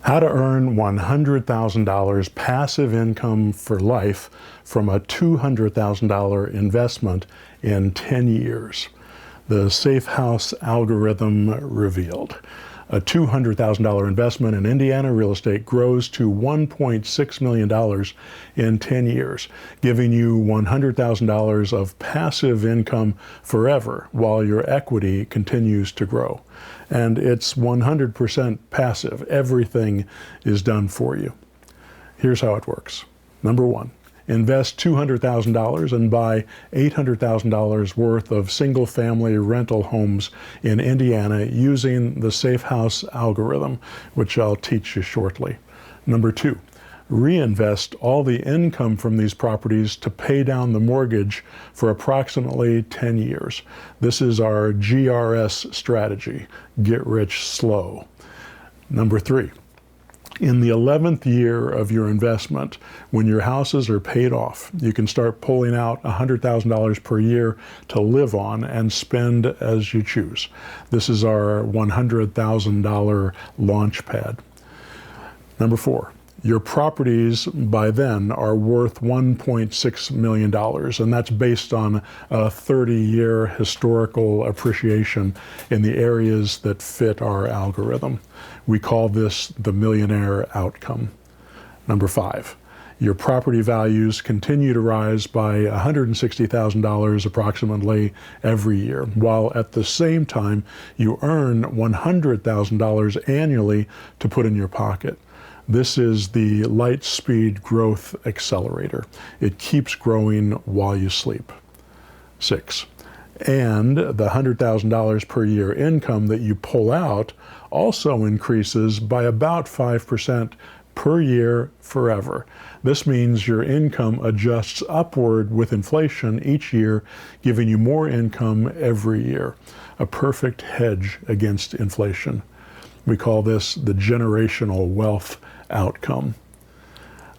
How to earn $100,000 passive income for life from a $200,000 investment in 10 years. The Safe House algorithm revealed. A $200,000 investment in Indiana real estate grows to $1.6 million in 10 years, giving you $100,000 of passive income forever while your equity continues to grow. And it's 100% passive. Everything is done for you. Here's how it works. Number one, invest $200,000 and buy $800,000 worth of single-family rental homes in Indiana using the Safe House algorithm, which I'll teach you shortly. Number two, reinvest all the income from these properties to pay down the mortgage for approximately 10 years. This is our GRS strategy, get rich slow. Number three, in the 11th year of your investment, when your houses are paid off, you can start pulling out $100,000 per year to live on and spend as you choose. This is our $100,000 launch pad. Number four, your properties by then are worth $1.6 million, and that's based on a 30-year historical appreciation in the areas that fit our algorithm. We call this the millionaire outcome. Number five, your property values continue to rise by $160,000 approximately every year, while at the same time you earn $100,000 annually to put in your pocket. This is the light speed growth accelerator. It keeps growing while you sleep. Six, and the $100,000 per year income that you pull out also increases by about 5% per year forever. This means your income adjusts upward with inflation each year, giving you more income every year. A perfect hedge against inflation. We call this the generational wealth outcome.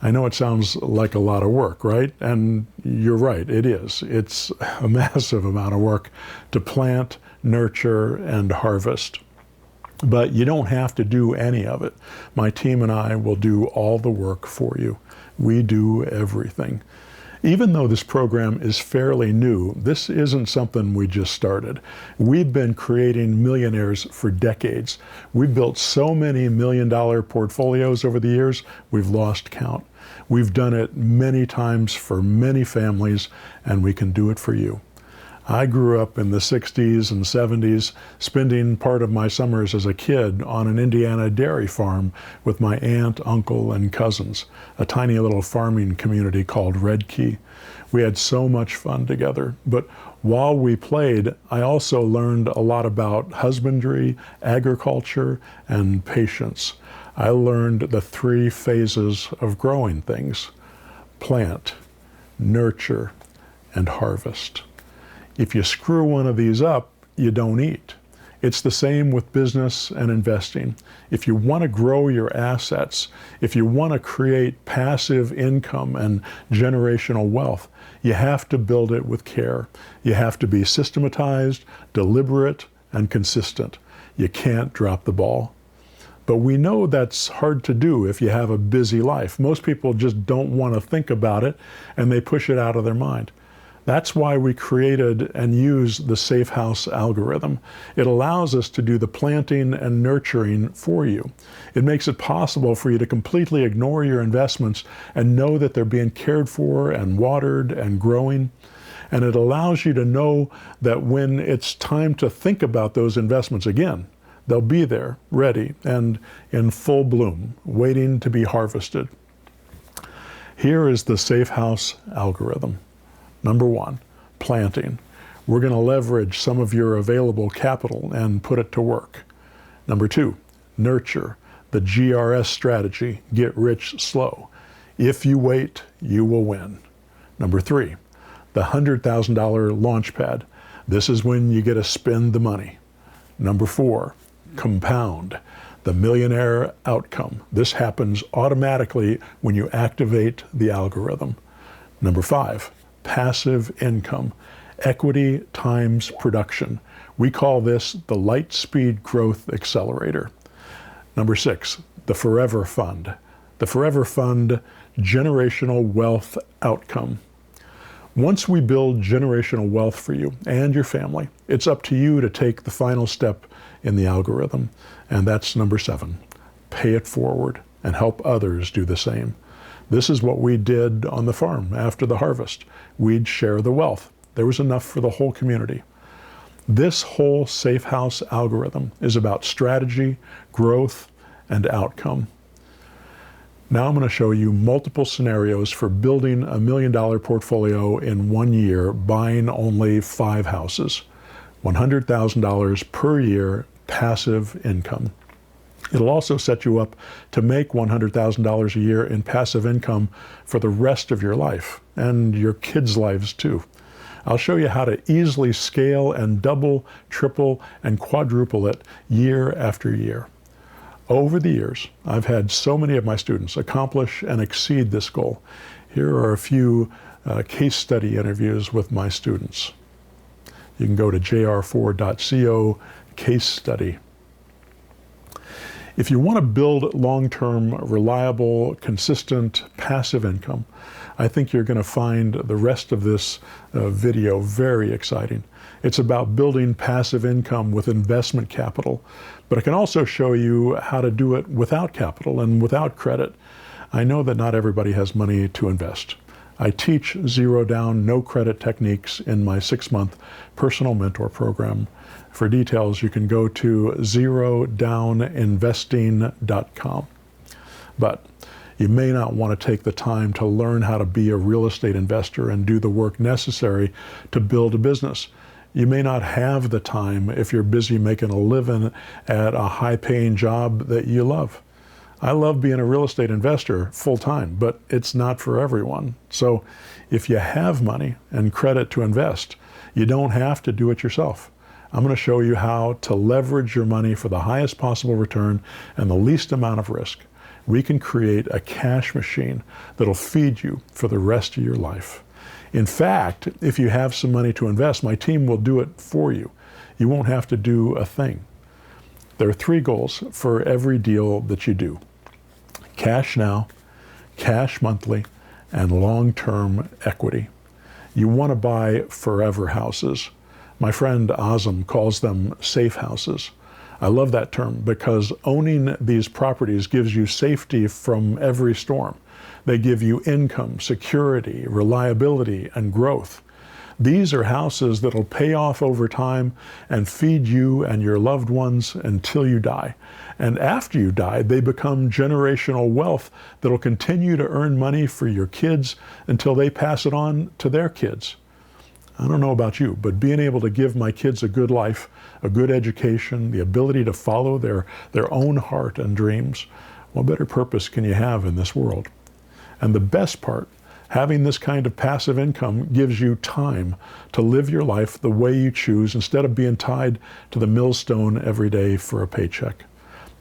I know it sounds like a lot of work, right? And you're right, it is. It's a massive amount of work to plant, nurture, and harvest. But you don't have to do any of it. My team and I will do all the work for you. We do everything. Even though this program is fairly new, this isn't something we just started. We've been creating millionaires for decades. We've built so many million-dollar portfolios over the years, we've lost count. We've done it many times for many families, and we can do it for you. I grew up in the 60s and 70s, spending part of my summers as a kid on an Indiana dairy farm with my aunt, uncle, and cousins, a tiny little farming community called Red Key. We had so much fun together, but while we played, I also learned a lot about husbandry, agriculture, and patience. I learned the three phases of growing things: plant, nurture, and harvest. If you screw one of these up, you don't eat. It's the same with business and investing. If you want to grow your assets, if you want to create passive income and generational wealth, you have to build it with care. You have to be systematized, deliberate, and consistent. You can't drop the ball. But we know that's hard to do if you have a busy life. Most people just don't want to think about it, and they push it out of their mind. That's why we created and use the Safe House algorithm. It allows us to do the planting and nurturing for you. It makes it possible for you to completely ignore your investments and know that they're being cared for and watered and growing. And it allows you to know that when it's time to think about those investments again, they'll be there, ready, and in full bloom, waiting to be harvested. Here is the Safe House algorithm. Number one, planting. We're going to leverage some of your available capital and put it to work. Number two, nurture. The GRS strategy, get rich slow. If you wait, you will win. Number three, the $100,000 launch pad. This is when you get to spend the money. Number four, compound. The millionaire outcome. This happens automatically when you activate the algorithm. Number five, passive income, equity times production. We call this the light speed growth accelerator. Number six, the Forever Fund. The Forever Fund Generational Wealth Outcome. Once we build generational wealth for you and your family, it's up to you to take the final step in the algorithm, and that's number 7. Pay it forward and help others do the same. This is what we did on the farm after the harvest. We'd share the wealth. There was enough for the whole community. This whole Safe House algorithm is about strategy, growth, and outcome. Now I'm going to show you multiple scenarios for building a $1 million portfolio in 1 year, buying only 5 houses. $100,000 per year passive income. It'll also set you up to make $100,000 a year in passive income for the rest of your life and your kids' lives too. I'll show you how to easily scale and double, triple, and quadruple it year after year. Over the years, I've had so many of my students accomplish and exceed this goal. Here are a few case study interviews with my students. You can go to jr4.co case study. If you want to build long-term, reliable, consistent, passive income, I think you're going to find the rest of this video very exciting. It's about building passive income with investment capital, but I can also show you how to do it without capital and without credit. I know that not everybody has money to invest. I teach zero down, no credit techniques in my 6-month personal mentor program. For details, you can go to zerodowninvesting.com. But you may not want to take the time to learn how to be a real estate investor and do the work necessary to build a business. You may not have the time if you're busy making a living at a high-paying job that you love. I love being a real estate investor full-time, but it's not for everyone. So if you have money and credit to invest, you don't have to do it yourself. I'm going to show you how to leverage your money for the highest possible return and the least amount of risk. We can create a cash machine that'll feed you for the rest of your life. In fact, if you have some money to invest, my team will do it for you. You won't have to do a thing. There are 3 goals for every deal that you do: cash now, cash monthly, and long-term equity. You want to buy forever houses. My friend Azam calls them safe houses. I love that term because owning these properties gives you safety from every storm. They give you income, security, reliability, and growth. These are houses that'll pay off over time and feed you and your loved ones until you die. And after you die, they become generational wealth that'll continue to earn money for your kids until they pass it on to their kids. I don't know about you, but being able to give my kids a good life, a good education, the ability to follow their own heart and dreams, what better purpose can you have in this world? And the best part, having this kind of passive income gives you time to live your life the way you choose instead of being tied to the millstone every day for a paycheck.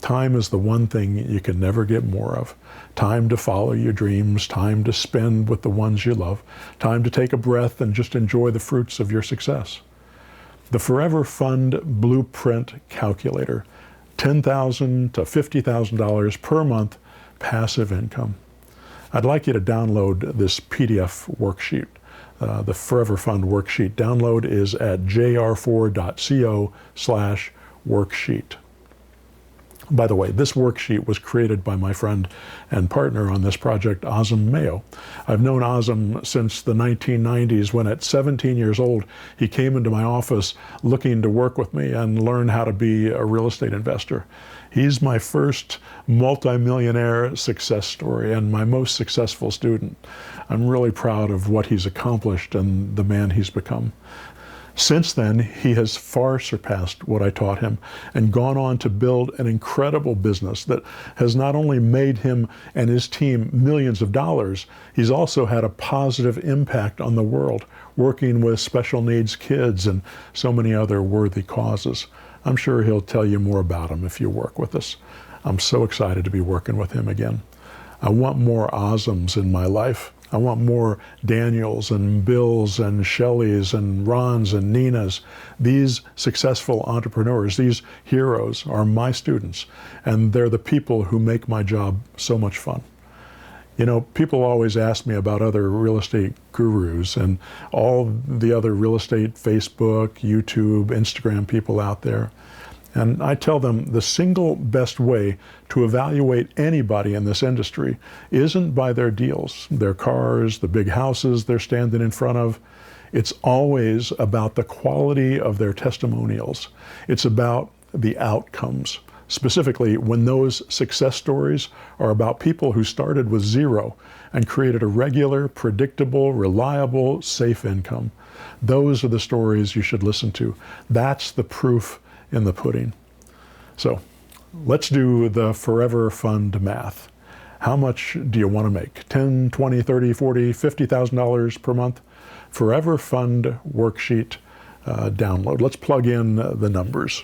Time is the one thing you can never get more of. Time to follow your dreams, time to spend with the ones you love, time to take a breath and just enjoy the fruits of your success. The Forever Fund Blueprint Calculator, $10,000 to $50,000 per month passive income. I'd like you to download this PDF worksheet. The Forever Fund worksheet download is at jr4.co/worksheet. By the way, this worksheet was created by my friend and partner on this project, Azam Mayo. I've known Azam since the 1990s when at 17 years old, he came into my office looking to work with me and learn how to be a real estate investor. He's my first multimillionaire success story and my most successful student. I'm really proud of what he's accomplished and the man he's become. Since then, he has far surpassed what I taught him and gone on to build an incredible business that has not only made him and his team millions of dollars, he's also had a positive impact on the world, working with special needs kids and so many other worthy causes. I'm sure he'll tell you more about him if you work with us. I'm so excited to be working with him again. I want more Azams in my life. I want more Daniels and Bills and Shelleys and Rons and Ninas. These successful entrepreneurs, these heroes are my students, and they're the people who make my job so much fun. You know, people always ask me about other real estate gurus and all the other real estate Facebook, YouTube, Instagram people out there. And I tell them the single best way to evaluate anybody in this industry isn't by their deals, their cars, the big houses they're standing in front of. It's always about the quality of their testimonials. It's about the outcomes. Specifically, when those success stories are about people who started with zero and created a regular, predictable, reliable, safe income. Those are the stories you should listen to. That's the proof in the pudding. So let's do the Forever Fund math. How much do you want to make? 10, 20, 30, 40, $50,000 per month? Forever Fund worksheet download. Let's plug in the numbers.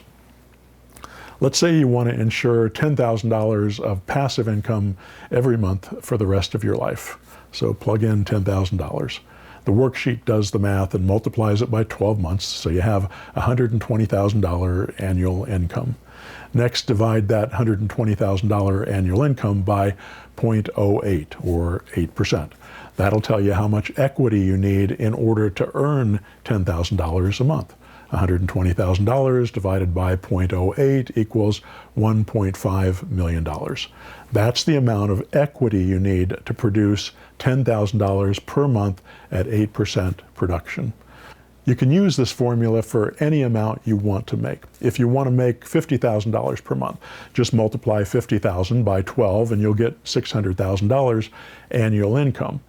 Let's say you want to ensure $10,000 of passive income every month for the rest of your life. So plug in $10,000. The worksheet does the math and multiplies it by 12 months, so you have $120,000 annual income. Next, divide that $120,000 annual income by 0.08, or 8%. That'll tell you how much equity you need in order to earn $10,000 a month. $120,000 divided by 0.08 equals $1.5 million. That's the amount of equity you need to produce $10,000 per month at 8% production. You can use this formula for any amount you want to make. If you want to make $50,000 per month, just multiply 50,000 by 12 and you'll get $600,000 annual income.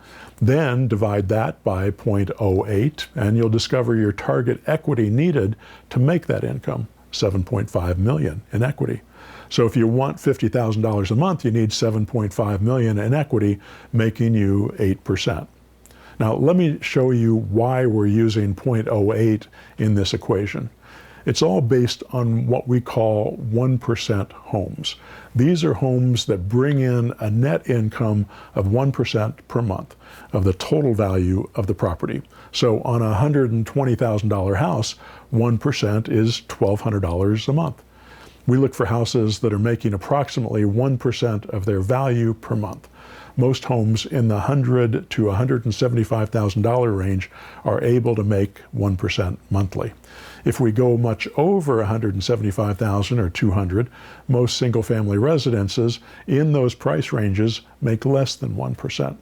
Then divide that by 0.08 and you'll discover your target equity needed to make that income, $7.5 million in equity. So if you want $50,000 a month, you need $7.5 million in equity, making you 8%. Now, let me show you why we're using 0.08 in this equation. It's all based on what we call 1% homes. These are homes that bring in a net income of 1% per month of the total value of the property. So on a $120,000 house, 1% is $1,200 a month. We look for houses that are making approximately 1% of their value per month. Most homes in the $100,000 to $175,000 range are able to make 1% monthly. If we go much over $175,000 or $200,000, most single-family residences in those price ranges make less than 1%.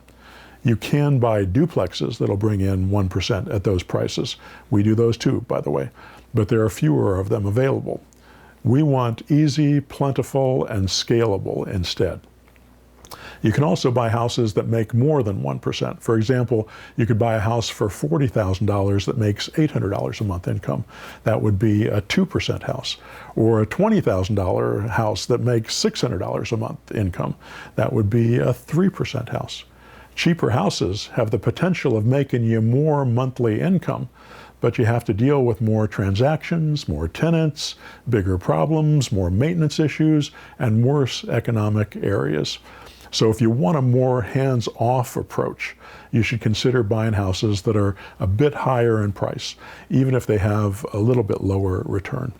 You can buy duplexes that'll bring in 1% at those prices. We do those too, by the way, but there are fewer of them available. We want easy, plentiful, and scalable instead. You can also buy houses that make more than 1%. For example, you could buy a house for $40,000 that makes $800 a month income. That would be a 2% house. Or a $20,000 house that makes $600 a month income. That would be a 3% house. Cheaper houses have the potential of making you more monthly income, but you have to deal with more transactions, more tenants, bigger problems, more maintenance issues, and worse economic areas. So if you want a more hands-off approach, you should consider buying houses that are a bit higher in price, even if they have a little bit lower return.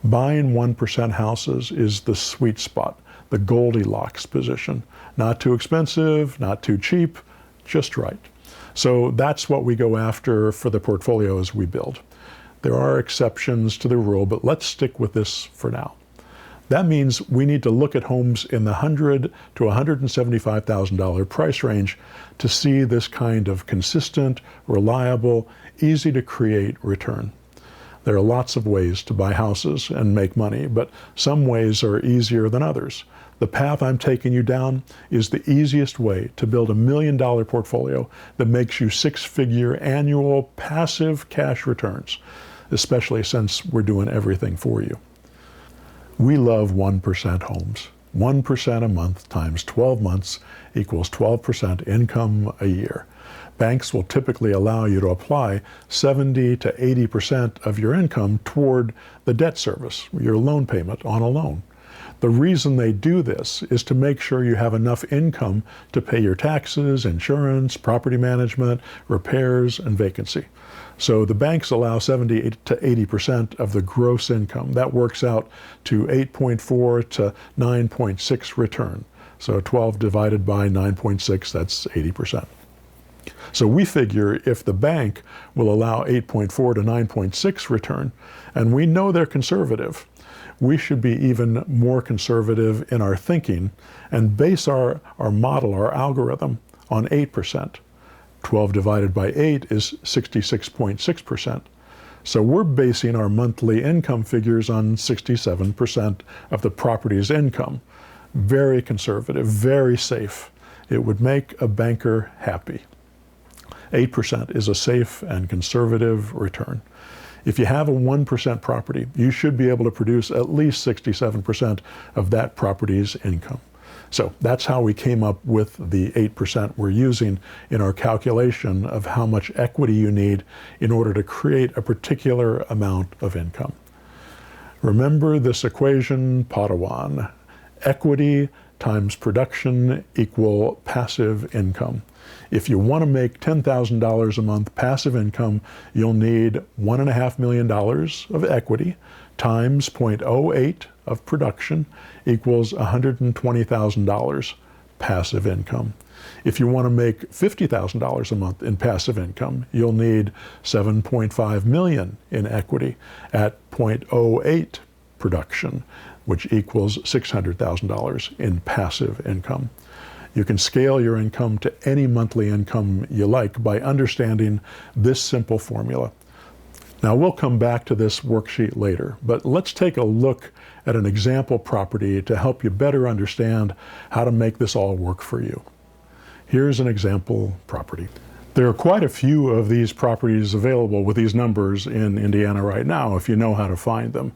Buying 1% houses is the sweet spot, the Goldilocks position. Not too expensive, not too cheap, just right. So that's what we go after for the portfolios we build. There are exceptions to the rule, but let's stick with this for now. That means we need to look at homes in the $100,000 to $175,000 price range to see this kind of consistent, reliable, easy to create return. There are lots of ways to buy houses and make money, but some ways are easier than others. The path I'm taking you down is the easiest way to build $1 million portfolio that makes you six-figure annual passive cash returns, especially since we're doing everything for you. We love 1% homes. 1% a month times 12 months equals 12% income a year. Banks will typically allow you to apply 70 to 80% of your income toward the debt service, your loan payment on a loan. The reason they do this is to make sure you have enough income to pay your taxes, insurance, property management, repairs, and vacancy. So the banks allow 70 to 80% of the gross income. That works out to 8.4 to 9.6 return. So 12 divided by 9.6, that's 80%. So we figure if the bank will allow 8.4 to 9.6 return, and we know they're conservative, we should be even more conservative in our thinking and base our model, our algorithm, on 8%. 12 divided by 8 is 66.6%. So we're basing our monthly income figures on 67% of the property's income. Very conservative, very safe. It would make a banker happy. 8% is a safe and conservative return. If you have a 1% property, you should be able to produce at least 67% of that property's income. So that's how we came up with the 8% we're using in our calculation of how much equity you need in order to create a particular amount of income. Remember this equation, Padawan. Equity times production equal passive income. If you want to make $10,000 a month passive income, you'll need $1.5 million of equity times 0.08 of production equals $120,000 passive income. If you want to make $50,000 a month in passive income, you'll need $7.5 million in equity at 0.08 production, which equals $600,000 in passive income. You can scale your income to any monthly income you like by understanding this simple formula. Now we'll come back to this worksheet later, but let's take a look at an example property to help you better understand how to make this all work for you. Here's an example property. There are quite a few of these properties available with these numbers in Indiana right now if you know how to find them.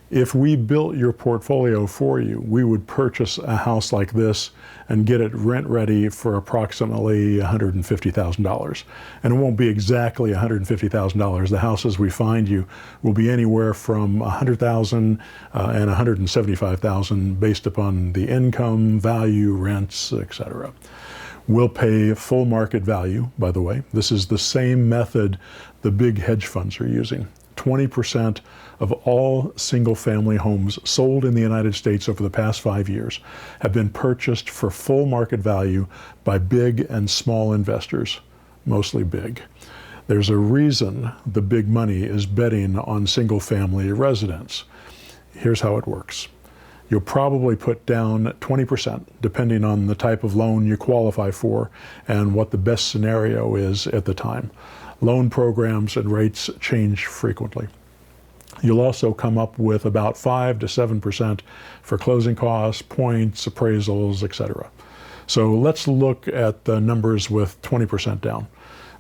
If we built your portfolio for you, we would purchase a house like this and get it rent ready for approximately $150,000. And it won't be exactly $150,000. The houses we find you will be anywhere from $100,000 and $175,000 based upon the income, value, rents, etc. We'll pay full market value, by the way. This is the same method the big hedge funds are using. 20% of all single-family homes sold in the United States over the past 5 years have been purchased for full market value by big and small investors, mostly big. There's a reason the big money is betting on single-family residence. Here's how it works. You'll probably put down 20%, depending on the type of loan you qualify for and what the best scenario is at the time. Loan programs and rates change frequently. You'll also come up with about 5 to 7% for closing costs, points, appraisals, etc. So let's look at the numbers with 20% down,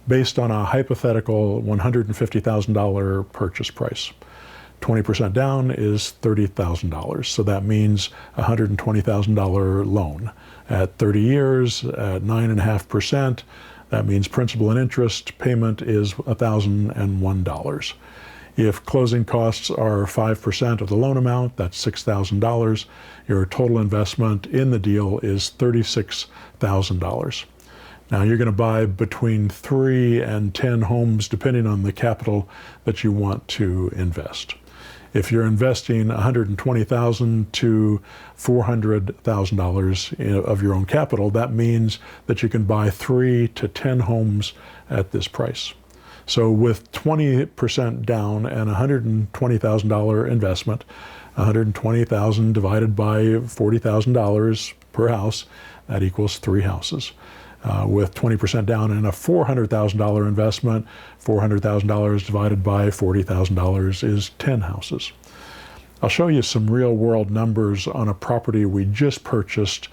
based on a hypothetical $150,000 purchase price. 20% down is $30,000, so that means a $120,000 loan. At 30 years, at 9.5%, that means principal and interest payment is $1,001. If closing costs are 5% of the loan amount, that's $6,000. Your total investment in the deal is $36,000. Now you're going to buy between 3 and 10 homes depending on the capital that you want to invest. If you're investing $120,000 to $400,000 of your own capital, that means that you can buy 3 to 10 homes at this price. So with 20% down and $120,000 investment, $120,000 divided by $40,000 per house, that equals 3 houses. With 20% down and a $400,000 investment, $400,000 divided by $40,000 is 10 houses. I'll show you some real-world numbers on a property we just purchased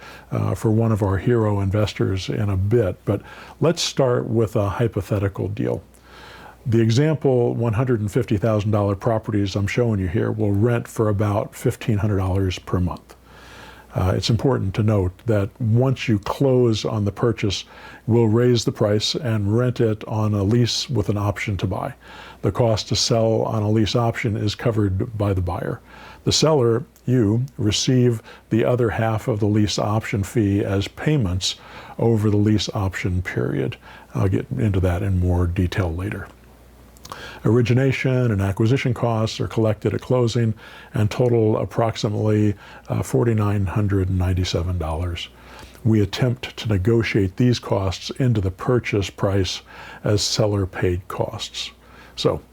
for one of our hero investors in a bit, but let's start with a hypothetical deal. The example $150,000 properties I'm showing you here will rent for about $1,500 per month. It's important to note that once you close on the purchase, we'll raise the price and rent it on a lease with an option to buy. The cost to sell on a lease option is covered by the buyer. The seller, you, receive the other half of the lease option fee as payments over the lease option period. I'll get into that in more detail later. Origination and acquisition costs are collected at closing and total approximately $4,997. We attempt to negotiate these costs into the purchase price as seller paid costs. So,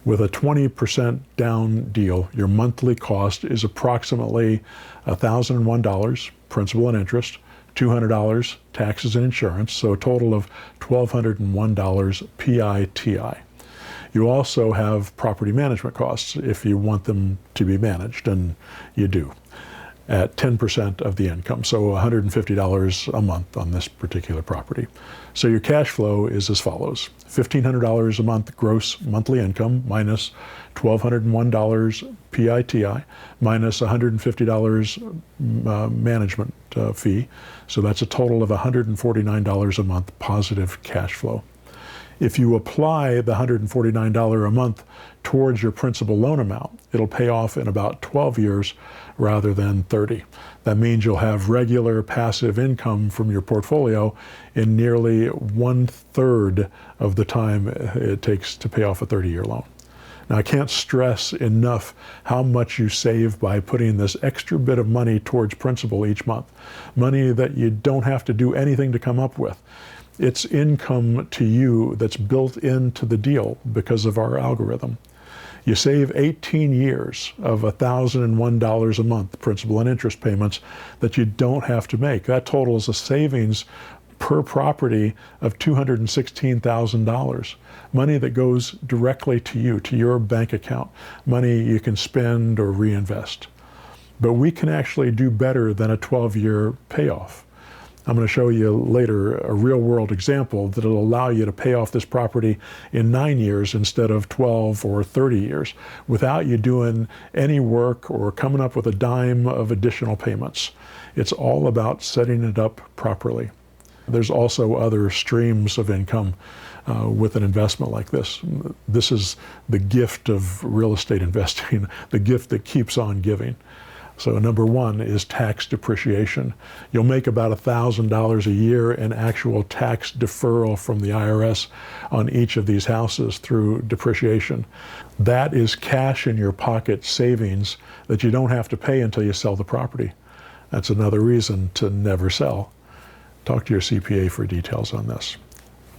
with a 20% down deal, your monthly cost is approximately $1,001 principal and interest, $200 taxes and insurance, so a total of $1,201 PITI. You also have property management costs if you want them to be managed, and you do, at 10% of the income, so $150 a month on this particular property. So your cash flow is as follows: $1,500 a month gross monthly income minus $1,201 PITI minus $150 management fee, so that's a total of $149 a month positive cash flow. If you apply the $149 a month towards your principal loan amount, it'll pay off in about 12 years rather than 30. That means you'll have regular passive income from your portfolio in nearly 1/3 of the time it takes to pay off a 30-year loan. Now, I can't stress enough how much you save by putting this extra bit of money towards principal each month, money that you don't have to do anything to come up with. It's income to you that's built into the deal because of our algorithm. You save 18 years of $1,001 a month principal and interest payments that you don't have to make. That totals a savings per property of $216,000. Money that goes directly to you, to your bank account, money you can spend or reinvest. But we can actually do better than a 12-year payoff. I'm going to show you later a real-world example that will allow you to pay off this property in 9 years instead of 12 or 30 years without you doing any work or coming up with a dime of additional payments. It's all about setting it up properly. There's also other streams of income with an investment like this. This is the gift of real estate investing, the gift that keeps on giving. So number one is tax depreciation. You'll make about $1,000 a year in actual tax deferral from the IRS on each of these houses through depreciation. That is cash in your pocket savings that you don't have to pay until you sell the property. That's another reason to never sell. Talk to your CPA for details on this.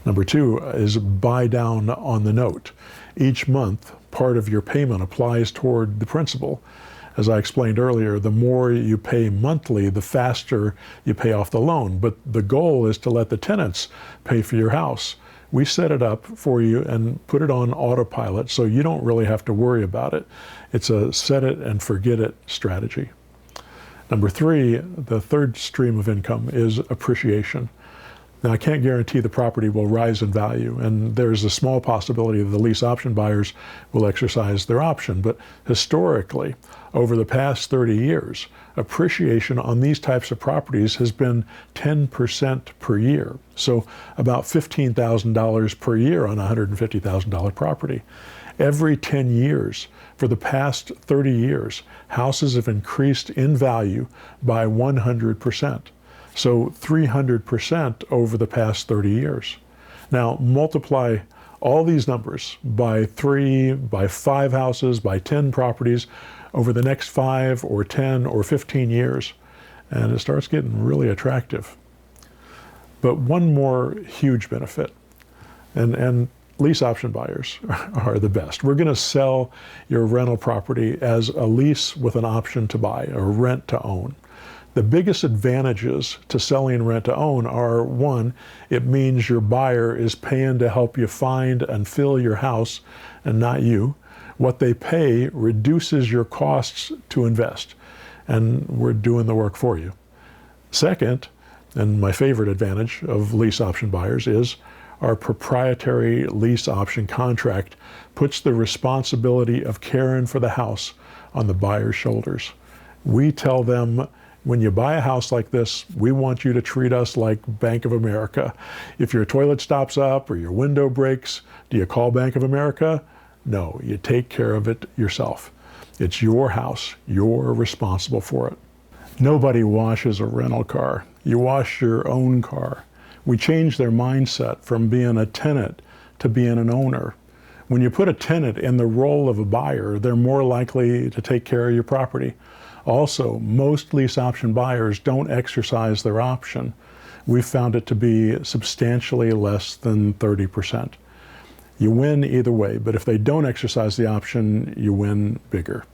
Number two is buy down on the note. Each month, part of your payment applies toward the principal. As I explained earlier, the more you pay monthly, the faster you pay off the loan. But the goal is to let the tenants pay for your house. We set it up for you and put it on autopilot so you don't really have to worry about it. It's a set it and forget it strategy. Number three, the third stream of income is appreciation. Now, I can't guarantee the property will rise in value, and there's a small possibility that the lease option buyers will exercise their option. But historically, over the past 30 years, appreciation on these types of properties has been 10% per year. So about $15,000 per year on a $150,000 property. Every 10 years, for the past 30 years, houses have increased in value by 100%. So 300% over the past 30 years. Now multiply all these numbers by 3, by 5 houses, by 10 properties over the next 5 or 10 or 15 years, and it starts getting really attractive. But one more huge benefit, and lease option buyers are the best. We're going to sell your rental property as a lease with an option to buy, or rent to own. The biggest advantages to selling rent to own are, one, it means your buyer is paying to help you find and fill your house and not you. What they pay reduces your costs to invest, and we're doing the work for you. Second, and my favorite advantage of lease option buyers is our proprietary lease option contract puts the responsibility of caring for the house on the buyer's shoulders. We tell them when you buy a house like this, we want you to treat us like Bank of America. If your toilet stops up or your window breaks, do you call Bank of America? No, you take care of it yourself. It's your house. You're responsible for it. Nobody washes a rental car. You wash your own car. We change their mindset from being a tenant to being an owner. When you put a tenant in the role of a buyer, they're more likely to take care of your property. Also, most lease option buyers don't exercise their option. We've found it to be substantially less than 30%. You win either way, but if they don't exercise the option, you win bigger.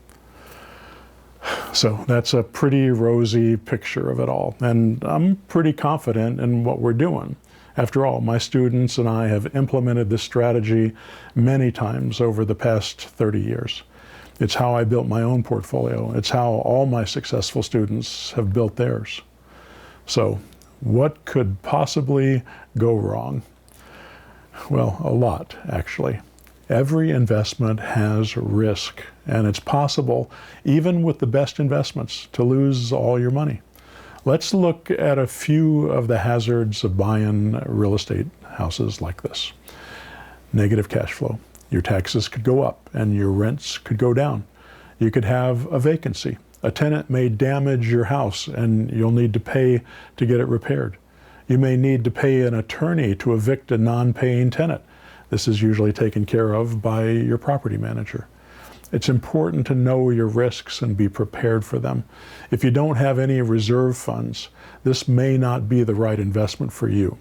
So that's a pretty rosy picture of it all, and I'm pretty confident in what we're doing. After all, my students and I have implemented this strategy many times over the past 30 years. It's how I built my own portfolio. It's how all my successful students have built theirs. So what could possibly go wrong? Well, a lot, actually. Every investment has risk, and it's possible, even with the best investments, to lose all your money. Let's look at a few of the hazards of buying real estate houses like this. Negative cash flow. Your taxes could go up and your rents could go down. You could have a vacancy. A tenant may damage your house and you'll need to pay to get it repaired. You may need to pay an attorney to evict a non-paying tenant. This is usually taken care of by your property manager. It's important to know your risks and be prepared for them. If you don't have any reserve funds, this may not be the right investment for you.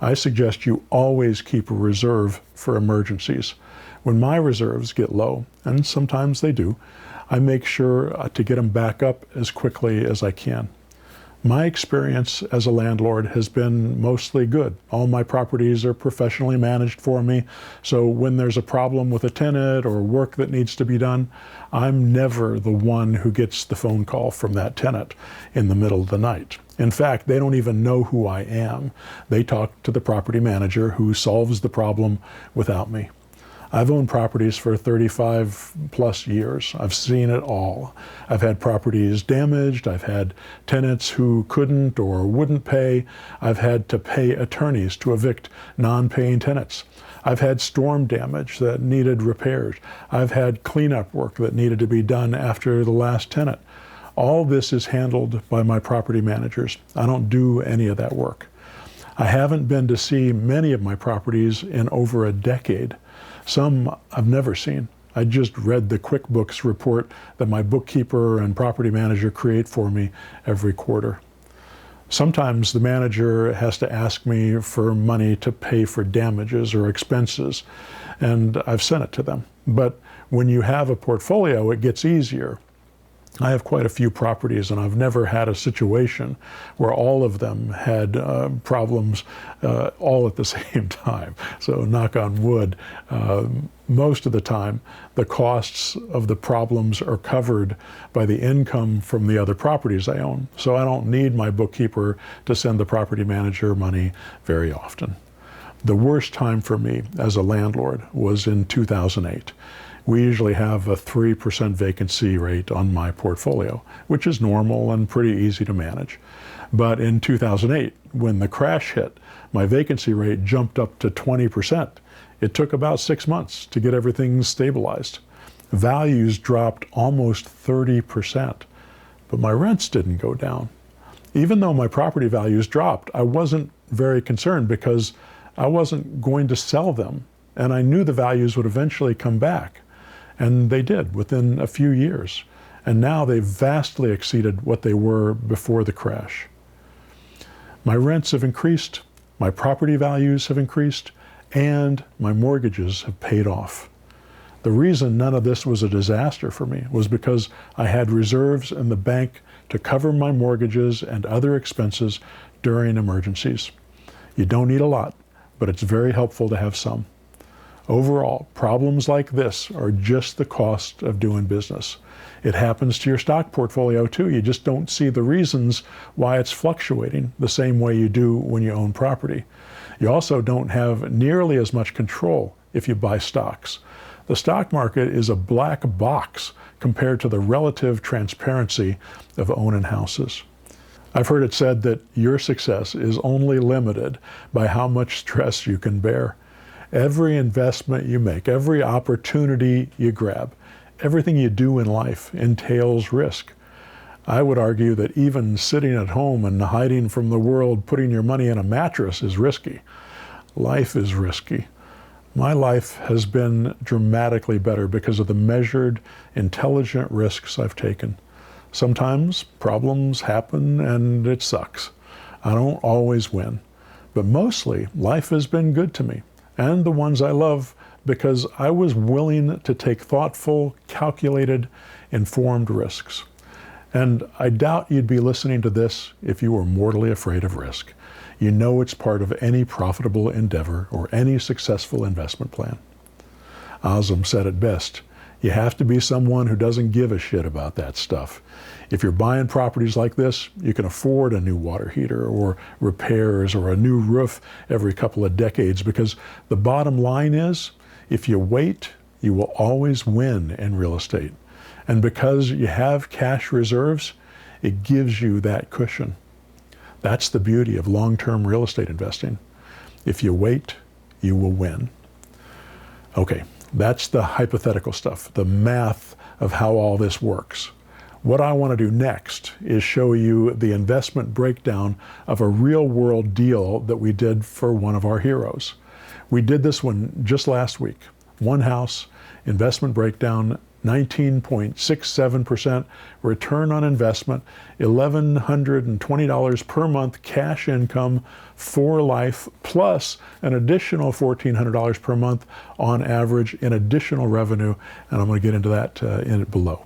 I suggest you always keep a reserve for emergencies. When my reserves get low, and sometimes they do, I make sure to get them back up as quickly as I can. My experience as a landlord has been mostly good. All my properties are professionally managed for me, so when there's a problem with a tenant or work that needs to be done, I'm never the one who gets the phone call from that tenant in the middle of the night. In fact, they don't even know who I am. They talk to the property manager who solves the problem without me. I've owned properties for 35 plus years. I've seen it all. I've had properties damaged. I've had tenants who couldn't or wouldn't pay. I've had to pay attorneys to evict non-paying tenants. I've had storm damage that needed repairs. I've had cleanup work that needed to be done after the last tenant. All this is handled by my property managers. I don't do any of that work. I haven't been to see many of my properties in over a decade. Some I've never seen. I just read the QuickBooks report that my bookkeeper and property manager create for me every quarter. Sometimes the manager has to ask me for money to pay for damages or expenses, and I've sent it to them. But when you have a portfolio, it gets easier. I have quite a few properties, and I've never had a situation where all of them had problems all at the same time. So knock on wood, most of the time, the costs of the problems are covered by the income from the other properties I own. So I don't need my bookkeeper to send the property manager money very often. The worst time for me as a landlord was in 2008. We usually have a 3% vacancy rate on my portfolio, which is normal and pretty easy to manage. But in 2008, when the crash hit, my vacancy rate jumped up to 20%. It took about 6 months to get everything stabilized. Values dropped almost 30%, but my rents didn't go down. Even though my property values dropped, I wasn't very concerned because I wasn't going to sell them, and I knew the values would eventually come back. And they did within a few years. And now they've vastly exceeded what they were before the crash. My rents have increased, my property values have increased, and my mortgages have paid off. The reason none of this was a disaster for me was because I had reserves in the bank to cover my mortgages and other expenses during emergencies. You don't need a lot, but it's very helpful to have some. Overall, problems like this are just the cost of doing business. It happens to your stock portfolio too. You just don't see the reasons why it's fluctuating the same way you do when you own property. You also don't have nearly as much control if you buy stocks. The stock market is a black box compared to the relative transparency of owning houses. I've heard it said that your success is only limited by how much stress you can bear. Every investment you make, every opportunity you grab, everything you do in life entails risk. I would argue that even sitting at home and hiding from the world, putting your money in a mattress is risky. Life is risky. My life has been dramatically better because of the measured, intelligent risks I've taken. Sometimes problems happen and it sucks. I don't always win. But mostly, life has been good to me and the ones I love because I was willing to take thoughtful, calculated, informed risks. And I doubt you'd be listening to this if you were mortally afraid of risk. You know it's part of any profitable endeavor or any successful investment plan. Azam said it best. You have to be someone who doesn't give a shit about that stuff. If you're buying properties like this, you can afford a new water heater or repairs or a new roof every couple of decades because the bottom line is, if you wait, you will always win in real estate. And because you have cash reserves, it gives you that cushion. That's the beauty of long-term real estate investing. If you wait, you will win. Okay, that's the hypothetical stuff, the math of how all this works. What I want to do next is show you the investment breakdown of a real-world deal that we did for one of our heroes. We did this one just last week. One house, investment breakdown, 19.67% return on investment, $1,120 per month cash income for life, plus an additional $1,400 per month on average in additional revenue, and I'm going to get into that in it below.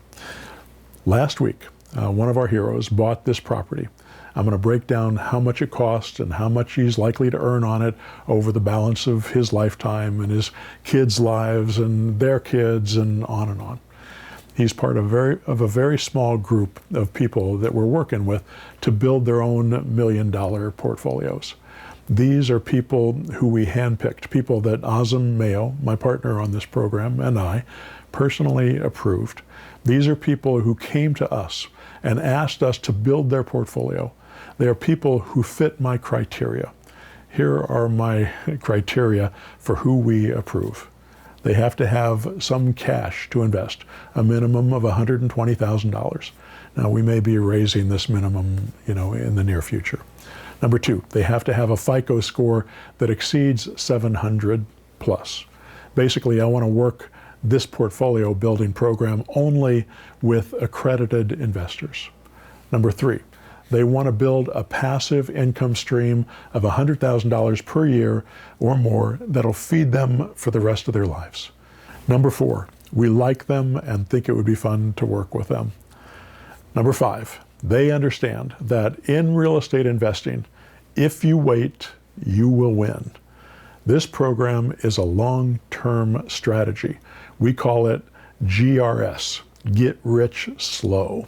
Last week, one of our heroes bought this property. I'm going to break down how much it cost and how much he's likely to earn on it over the balance of his lifetime and his kids' lives and their kids and on and on. He's part of a very small group of people that we're working with to build their own $1 million portfolios. These are people who we handpicked, people that Azam Mayo, my partner on this program, and I personally approved. These are people who came to us and asked us to build their portfolio. They are people who fit my criteria. Here are my criteria for who we approve. They have to have some cash to invest, a minimum of $120,000. Now, we may be raising this minimum, in the near future. Number two, they have to have a FICO score that exceeds 700 plus. Basically, I want to work this portfolio building program only with accredited investors. Number three, they want to build a passive income stream of $100,000 per year or more that'll feed them for the rest of their lives. Number four, we like them and think it would be fun to work with them. Number five, they understand that in real estate investing, if you wait, you will win. This program is a long-term strategy. We call it GRS, Get Rich Slow.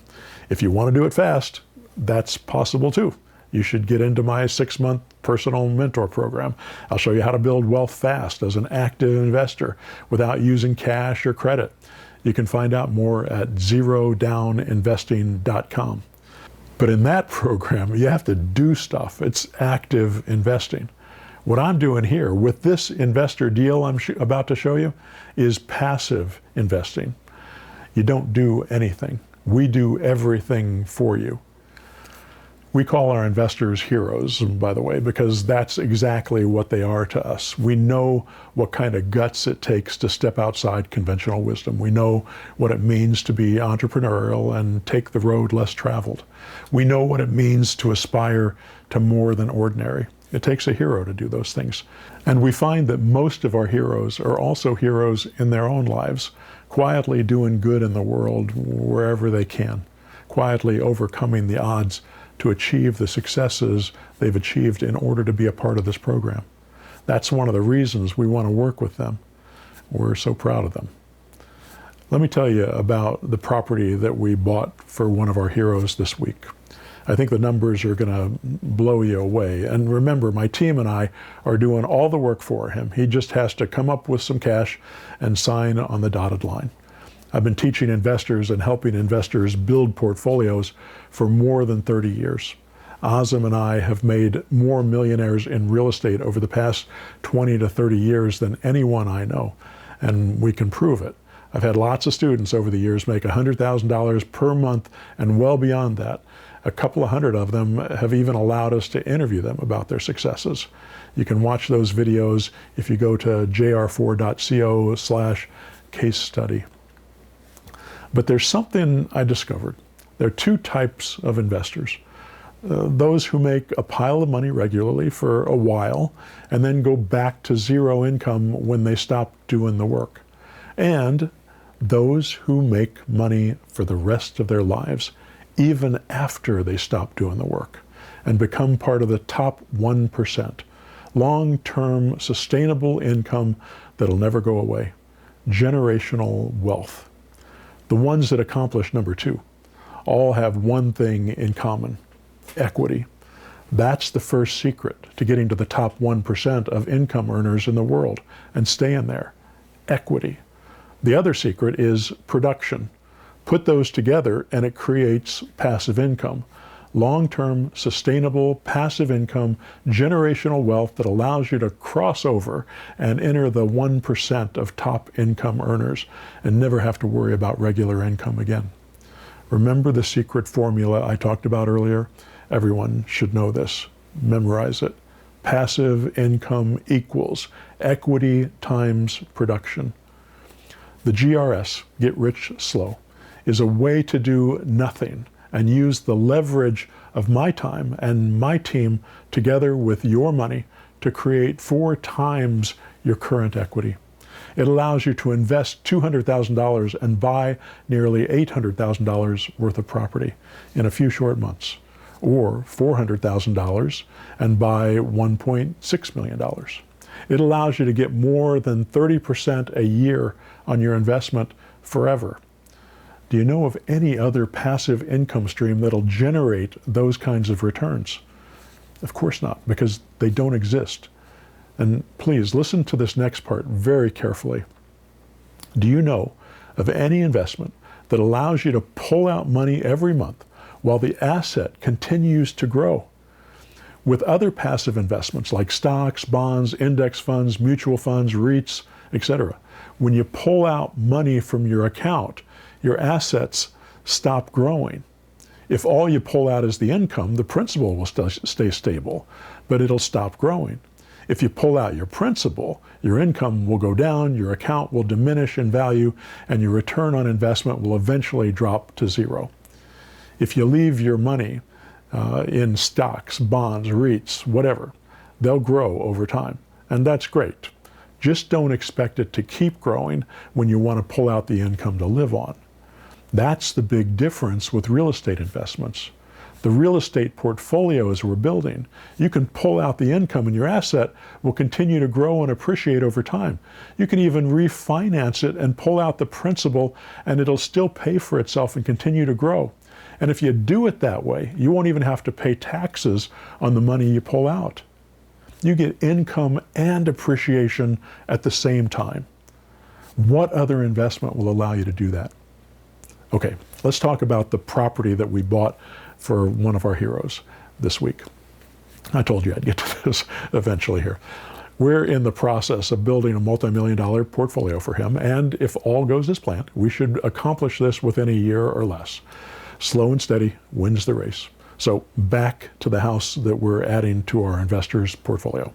If you want to do it fast, that's possible too. You should get into my 6-month personal mentor program. I'll show you how to build wealth fast as an active investor without using cash or credit. You can find out more at zerodowninvesting.com. But in that program, you have to do stuff. It's active investing. What I'm doing here with this investor deal I'm about to show you is passive investing. You don't do anything. We do everything for you. We call our investors heroes, by the way, because that's exactly what they are to us. We know what kind of guts it takes to step outside conventional wisdom. We know what it means to be entrepreneurial and take the road less traveled. We know what it means to aspire to more than ordinary. It takes a hero to do those things. And we find that most of our heroes are also heroes in their own lives, quietly doing good in the world wherever they can, quietly overcoming the odds to achieve the successes they've achieved in order to be a part of this program. That's one of the reasons we want to work with them. We're so proud of them. Let me tell you about the property that we bought for one of our heroes this week. I think the numbers are going to blow you away. And remember, my team and I are doing all the work for him. He just has to come up with some cash and sign on the dotted line. I've been teaching investors and helping investors build portfolios for more than 30 years. Azim and I have made more millionaires in real estate over the past 20 to 30 years than anyone I know, and we can prove it. I've had lots of students over the years make $100,000 per month and well beyond that. A couple of hundred of them have even allowed us to interview them about their successes. You can watch those videos if you go to jr4.co/case study. But there's something I discovered. There are two types of investors. Those who make a pile of money regularly for a while and then go back to zero income when they stop doing the work. And those who make money for the rest of their lives, even after they stop doing the work, and become part of the top 1%. Long-term sustainable income that'll never go away. Generational wealth. The ones that accomplish number two all have one thing in common: equity. That's the first secret to getting to the top 1% of income earners in the world and staying there. Equity. The other secret is production. Put those together and it creates passive income. Long-term, sustainable, passive income, generational wealth that allows you to cross over and enter the 1% of top income earners and never have to worry about regular income again. Remember the secret formula I talked about earlier? Everyone should know this. Memorize it. Passive income equals equity times production. The GRS, Get Rich Slow, is a way to do nothing and use the leverage of my time and my team together with your money to create 4 times your current equity. It allows you to invest $200,000 and buy nearly $800,000 worth of property in a few short months, or $400,000 and buy $1.6 million. It allows you to get more than 30% a year on your investment forever. Do you know of any other passive income stream that'll generate those kinds of returns? Of course not, because they don't exist. And please listen to this next part very carefully. Do you know of any investment that allows you to pull out money every month while the asset continues to grow? With other passive investments like stocks, bonds, index funds, mutual funds, REITs, etc., when you pull out money from your account, your assets stop growing. If all you pull out is the income, the principal will stay stable, but it'll stop growing. If you pull out your principal, your income will go down, your account will diminish in value, and your return on investment will eventually drop to zero. If you leave your money in stocks, bonds, REITs, whatever, they'll grow over time, and that's great. Just don't expect it to keep growing when you want to pull out the income to live on. That's the big difference with real estate investments. The real estate portfolios we're building, you can pull out the income and your asset will continue to grow and appreciate over time. You can even refinance it and pull out the principal and it'll still pay for itself and continue to grow. And if you do it that way, you won't even have to pay taxes on the money you pull out. You get income and appreciation at the same time. What other investment will allow you to do that? Okay, let's talk about the property that we bought for one of our heroes this week. I told you I'd get to this eventually here. We're in the process of building a multi-million-dollar portfolio for him, and if all goes as planned, we should accomplish this within a year or less. Slow and steady wins the race. So back to the house that we're adding to our investors' portfolio.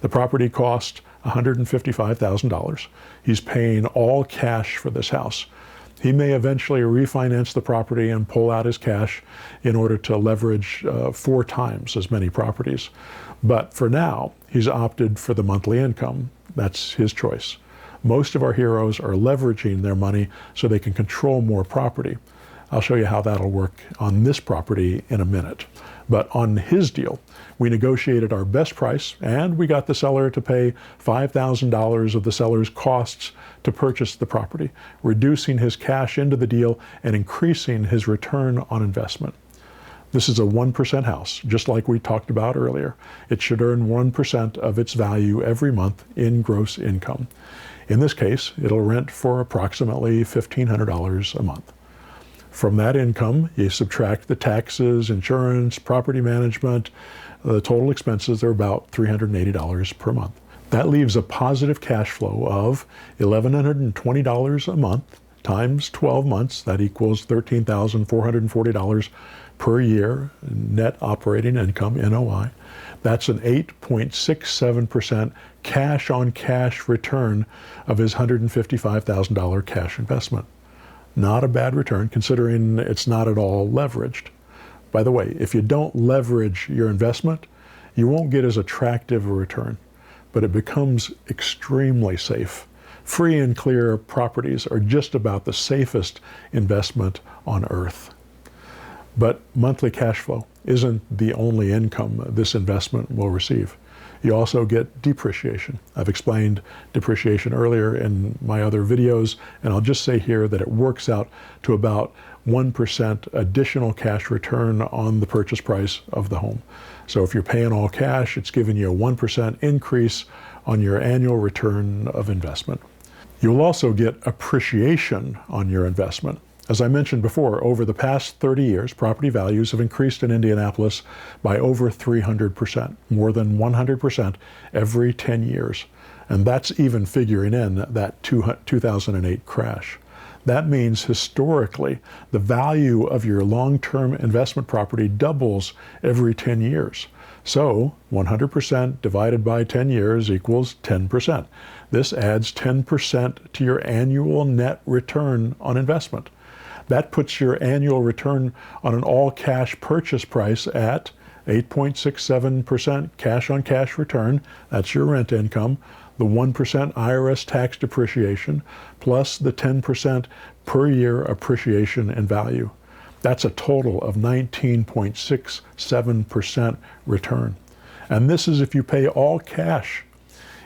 The property cost $155,000. He's paying all cash for this house. He may eventually refinance the property and pull out his cash in order to leverage 4 times as many properties. But for now, he's opted for the monthly income. That's his choice. Most of our heroes are leveraging their money so they can control more property. I'll show you how that'll work on this property in a minute. But on his deal, we negotiated our best price and we got the seller to pay $5,000 of the seller's costs to purchase the property, reducing his cash into the deal and increasing his return on investment. This is a 1% house, just like we talked about earlier. It should earn 1% of its value every month in gross income. In this case, it'll rent for approximately $1,500 a month. From that income, you subtract the taxes, insurance, property management, the total expenses are about $380 per month. That leaves a positive cash flow of $1,120 a month times 12 months. That equals $13,440 per year net operating income, NOI. That's an 8.67% cash-on-cash return of his $155,000 cash investment. Not a bad return considering it's not at all leveraged. By the way, if you don't leverage your investment, you won't get as attractive a return, but it becomes extremely safe. Free and clear properties are just about the safest investment on earth. But monthly cash flow isn't the only income this investment will receive. You also get depreciation. I've explained depreciation earlier in my other videos, and I'll just say here that it works out to about 1% additional cash return on the purchase price of the home. So if you're paying all cash, it's giving you a 1% increase on your annual return of investment. You'll also get appreciation on your investment. As I mentioned before, over the past 30 years, property values have increased in Indianapolis by over 300%, more than 100% every 10 years. And that's even figuring in that 2008 crash. That means historically, the value of your long-term investment property doubles every 10 years. So 100% divided by 10 years equals 10%. This adds 10% to your annual net return on investment. That puts your annual return on an all-cash purchase price at 8.67% cash-on-cash return. That's your rent income. The 1% IRS tax depreciation, plus the 10% per year appreciation in value. That's a total of 19.67% return. And this is if you pay all cash.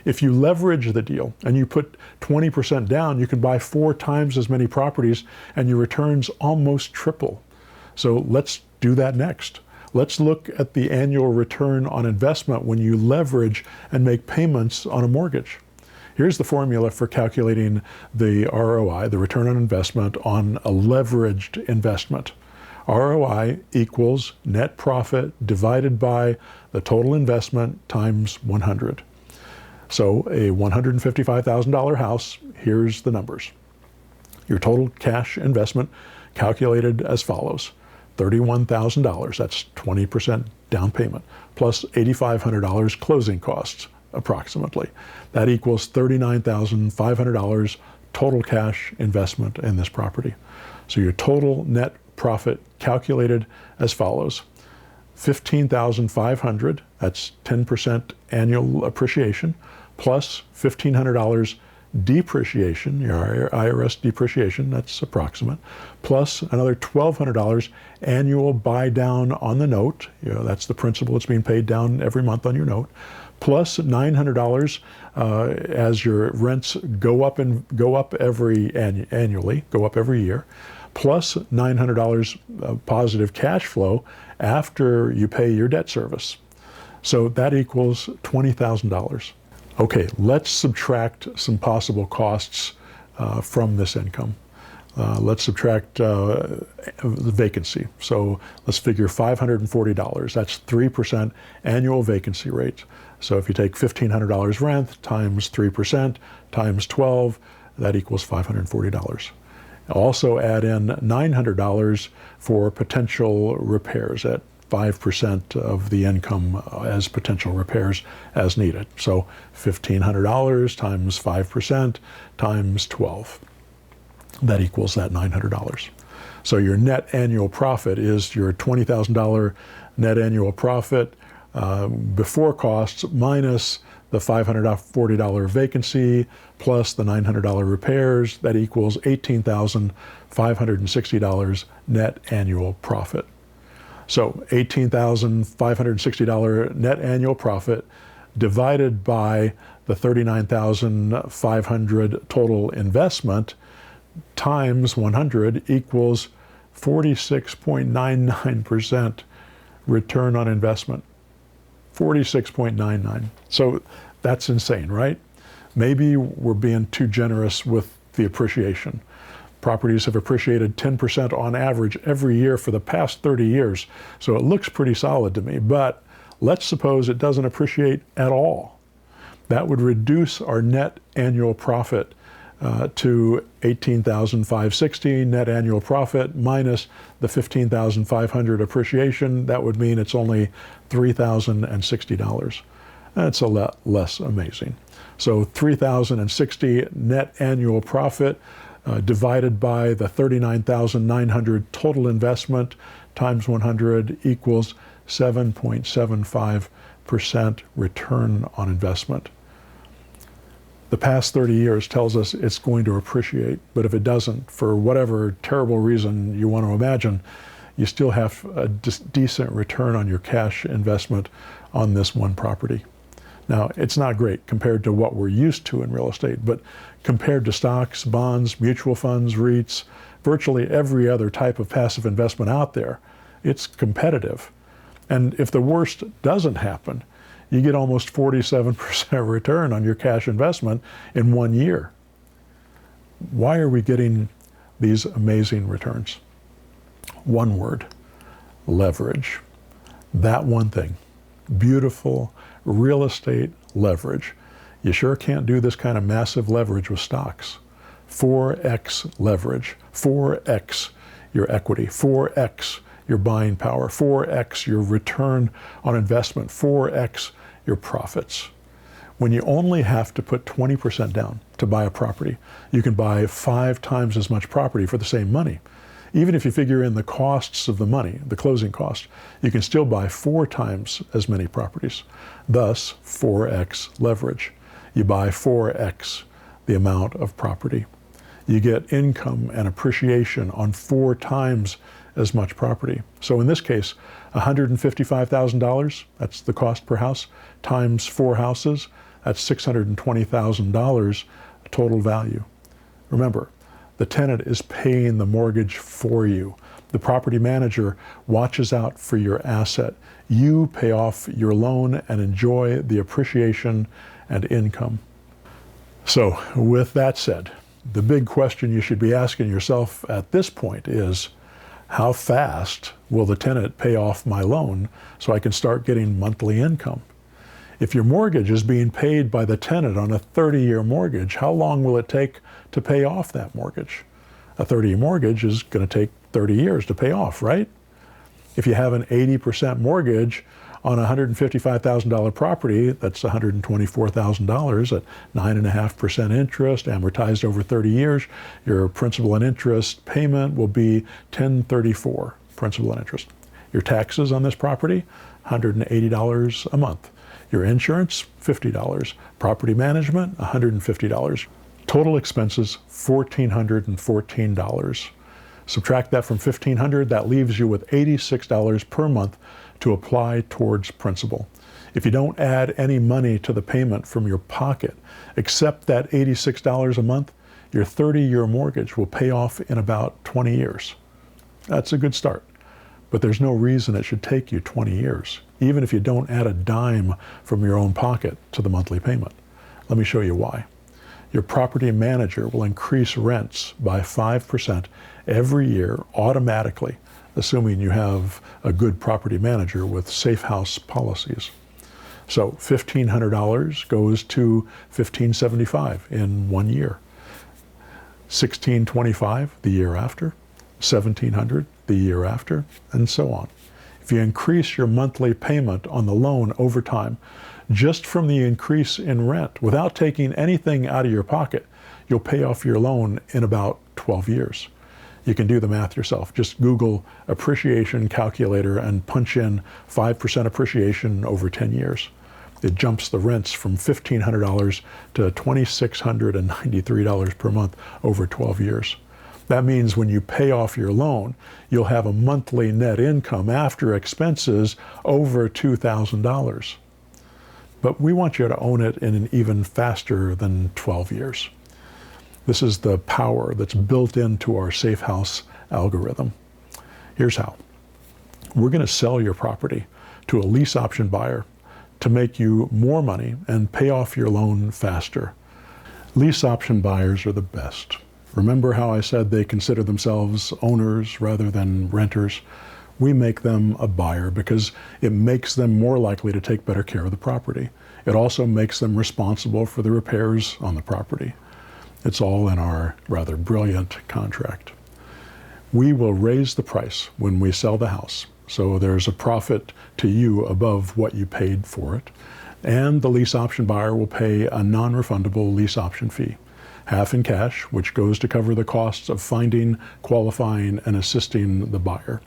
If you leverage the deal and you put 20% down, you can buy 4 times as many properties and your returns almost triple. So let's do that next. Let's look at the annual return on investment when you leverage and make payments on a mortgage. Here's the formula for calculating the ROI, the return on investment, on a leveraged investment. ROI equals net profit divided by the total investment times 100. So a $155,000 house, here's the numbers. Your total cash investment calculated as follows. $31,000, that's 20% down payment, plus $8,500 closing costs, approximately. That equals $39,500 total cash investment in this property. So your total net profit calculated as follows. $15,500, that's 10% annual appreciation, plus $1,500 depreciation, your IRS depreciation, that's approximate, plus another $1,200 annual buy down on the note, that's the principal that's being paid down every month on your note, plus $900 as your rents go up annually, go up every year, plus $900 positive cash flow after you pay your debt service. So that equals $20,000. Okay, let's subtract some possible costs from this income. Let's subtract the vacancy. So let's figure $540. That's 3% annual vacancy rate. So if you take $1,500 rent times 3% times 12, that equals $540. Also add in $900 for potential repairs at 5% of the income as potential repairs as needed. So $1,500 times 5% times 12. That equals that $900. So your net annual profit is your $20,000 net annual profit before costs minus the $540 vacancy plus the $900 repairs. That equals $18,560 net annual profit. So $18,560 net annual profit divided by the $39,500 total investment times 100 equals 46.99% return on investment. 46.99. So that's insane, right? Maybe we're being too generous with the appreciation, Properties have appreciated 10% on average every year for the past 30 years, so it looks pretty solid to me. But let's suppose it doesn't appreciate at all. That would reduce our net annual profit to $18,560 net annual profit minus the $15,500 appreciation. That would mean it's only $3,060. That's a lot less amazing. So $3,060 net annual profit divided by the $39,900 total investment times 100 equals 7.75% return on investment. The past 30 years tells us it's going to appreciate, but if it doesn't, for whatever terrible reason you want to imagine, you still have a decent return on your cash investment on this one property. Now, it's not great compared to what we're used to in real estate, but compared to stocks, bonds, mutual funds, REITs, virtually every other type of passive investment out there, it's competitive. And if the worst doesn't happen, you get almost 47% return on your cash investment in 1 year. Why are we getting these amazing returns? One word: leverage. That one thing. Beautiful real estate leverage. You sure can't do this kind of massive leverage with stocks. 4x leverage, 4x your equity, 4x your buying power, 4x your return on investment, 4x your profits. When you only have to put 20% down to buy a property, you can buy 5 times as much property for the same money. Even if you figure in the costs of the money, the closing cost, you can still buy 4 times as many properties. Thus, 4x leverage. You buy 4x the amount of property. You get income and appreciation on 4 times as much property. So in this case, $155,000, that's the cost per house, times 4 houses, that's $620,000 total value. Remember, the tenant is paying the mortgage for you. The property manager watches out for your asset. You pay off your loan and enjoy the appreciation and income. So with that said, the big question you should be asking yourself at this point is, how fast will the tenant pay off my loan so I can start getting monthly income? If your mortgage is being paid by the tenant on a 30-year mortgage, how long will it take to pay off that mortgage? A 30-year mortgage is going to take 30 years to pay off, right? If you have an 80% mortgage on a $155,000 property, that's $124,000 at 9.5% interest, amortized over 30 years, your principal and interest payment will be $1,034, principal and interest. Your taxes on this property, $180 a month. Your insurance, $50. Property management, $150. Total expenses, $1,414. Subtract that from $1,500, that leaves you with $86 per month to apply towards principal. If you don't add any money to the payment from your pocket, except that $86 a month, your 30-year mortgage will pay off in about 20 years. That's a good start, but there's no reason it should take you 20 years, even if you don't add a dime from your own pocket to the monthly payment. Let me show you why. Your property manager will increase rents by 5% every year automatically, assuming you have a good property manager with safe house policies. So $1,500 goes to $1,575 in 1 year. $1,625 the year after, $1,700 the year after, and so on. If you increase your monthly payment on the loan over time, just from the increase in rent, without taking anything out of your pocket, you'll pay off your loan in about 12 years. You can do the math yourself. Just Google appreciation calculator and punch in 5% appreciation over 10 years. It jumps the rents from $1,500 to $2,693 per month over 12 years. That means when you pay off your loan, you'll have a monthly net income after expenses over $2,000. But we want you to own it in an even faster than 12 years. This is the power that's built into our safe house algorithm. Here's how. We're going to sell your property to a lease option buyer to make you more money and pay off your loan faster. Lease option buyers are the best. Remember how I said they consider themselves owners rather than renters? We make them a buyer because it makes them more likely to take better care of the property. It also makes them responsible for the repairs on the property. It's all in our rather brilliant contract. We will raise the price when we sell the house, so there's a profit to you above what you paid for it, and the lease option buyer will pay a non-refundable lease option fee, half in cash, which goes to cover the costs of finding, qualifying, and assisting the buyer,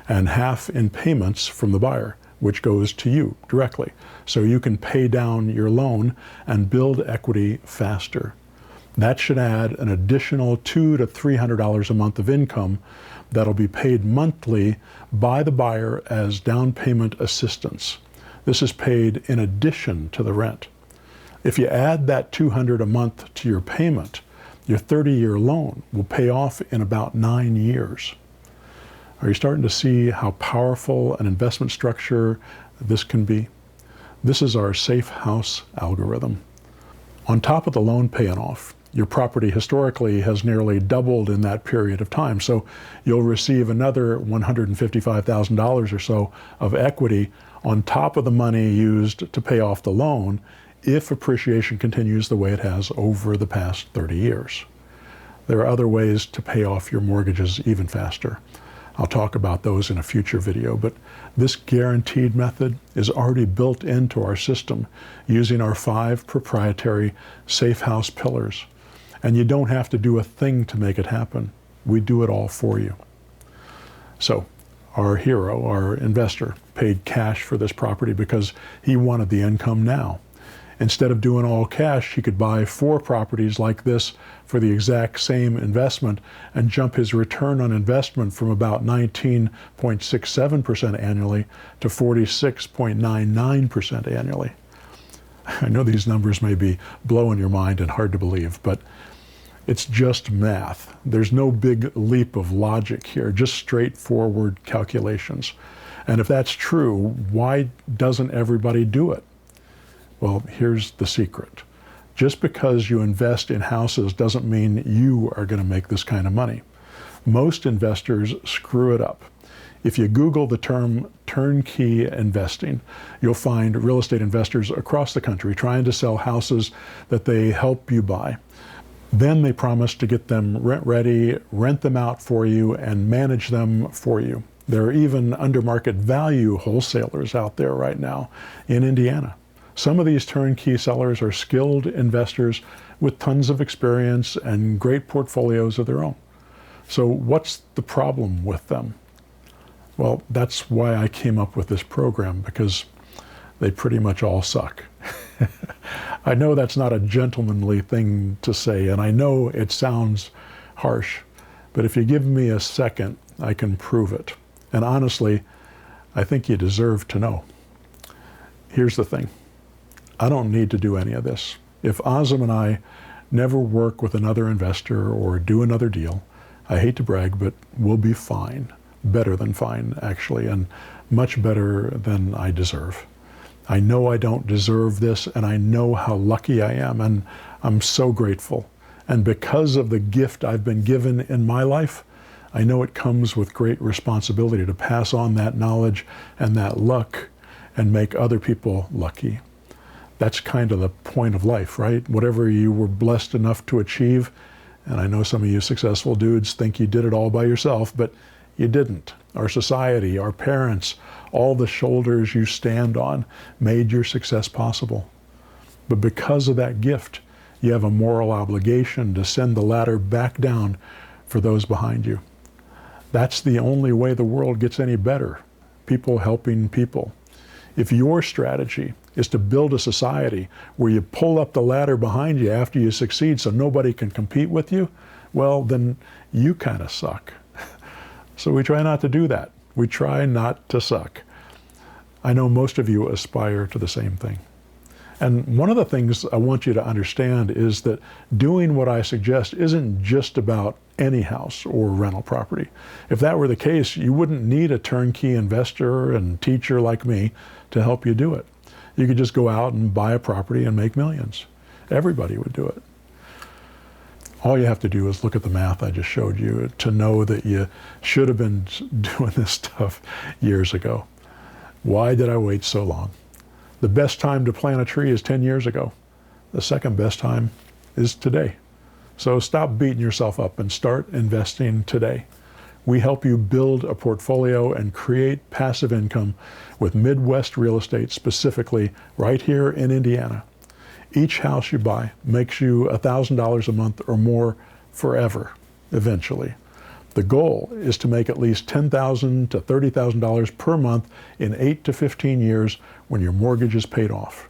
and half in payments from the buyer, which goes to you directly, so you can pay down your loan and build equity faster. That should add an additional $200 to $300 a month of income that'll be paid monthly by the buyer as down payment assistance. This is paid in addition to the rent. If you add that $200 a month to your payment, your 30-year loan will pay off in about 9 years. Are you starting to see how powerful an investment structure this can be? This is our safe house algorithm. On top of the loan paying off, your property historically has nearly doubled in that period of time, so you'll receive another $155,000 or so of equity on top of the money used to pay off the loan if appreciation continues the way it has over the past 30 years. There are other ways to pay off your mortgages even faster. I'll talk about those in a future video, but this guaranteed method is already built into our system using our 5 proprietary safe house pillars. And you don't have to do a thing to make it happen. We do it all for you. So our hero, our investor, paid cash for this property because he wanted the income now. Instead of doing all cash, he could buy 4 properties like this for the exact same investment and jump his return on investment from about 19.67% annually to 46.99% annually. I know these numbers may be blowing your mind and hard to believe, but it's just math. There's no big leap of logic here, just straightforward calculations. And if that's true, why doesn't everybody do it? Well, here's the secret. Just because you invest in houses doesn't mean you are going to make this kind of money. Most investors screw it up. If you Google the term turnkey investing, you'll find real estate investors across the country trying to sell houses that they help you buy. Then they promise to get them rent ready, rent them out for you, and manage them for you. There are even under market value wholesalers out there right now in Indiana. Some of these turnkey sellers are skilled investors with tons of experience and great portfolios of their own. So what's the problem with them? Well, that's why I came up with this program, because they pretty much all suck. I know that's not a gentlemanly thing to say, and I know it sounds harsh, but if you give me a second, I can prove it. And honestly, I think you deserve to know. Here's the thing. I don't need to do any of this. If Azam and I never work with another investor or do another deal, I hate to brag, but we'll be fine. Better than fine, actually, and much better than I deserve. I know I don't deserve this, and I know how lucky I am, and I'm so grateful. And because of the gift I've been given in my life, I know it comes with great responsibility to pass on that knowledge and that luck and make other people lucky. That's kind of the point of life, right? Whatever you were blessed enough to achieve, and I know some of you successful dudes think you did it all by yourself, but you didn't. Our society, our parents, all the shoulders you stand on made your success possible. But because of that gift, you have a moral obligation to send the ladder back down for those behind you. That's the only way the world gets any better. People helping people. If your strategy is to build a society where you pull up the ladder behind you after you succeed so nobody can compete with you, well, then you kind of suck. So we try not to do that. We try not to suck. I know most of you aspire to the same thing. And one of the things I want you to understand is that doing what I suggest isn't just about any house or rental property. If that were the case, you wouldn't need a turnkey investor and teacher like me to help you do it. You could just go out and buy a property and make millions. Everybody would do it. All you have to do is look at the math I just showed you to know that you should have been doing this stuff years ago. Why did I wait so long? The best time to plant a tree is 10 years ago. The second best time is today. So stop beating yourself up and start investing today. We help you build a portfolio and create passive income with Midwest real estate, specifically right here in Indiana. Each house you buy makes you $1,000 a month or more forever, eventually. The goal is to make at least $10,000 to $30,000 per month in 8 to 15 years when your mortgage is paid off.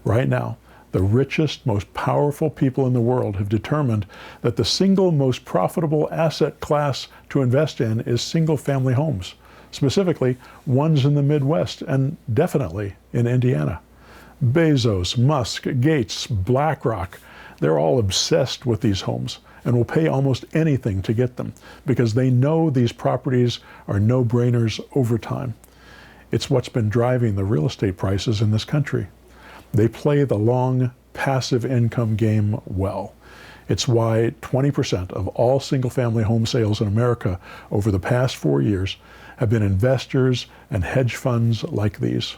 Right now, the richest, most powerful people in the world have determined that the single most profitable asset class to invest in is single-family homes, specifically ones in the Midwest and definitely in Indiana. Bezos, Musk, Gates, BlackRock, they're all obsessed with these homes and will pay almost anything to get them because they know these properties are no-brainers over time. It's what's been driving the real estate prices in this country. They play the long, passive income game well. It's why 20% of all single-family home sales in America over the past 4 years have been investors and hedge funds like these.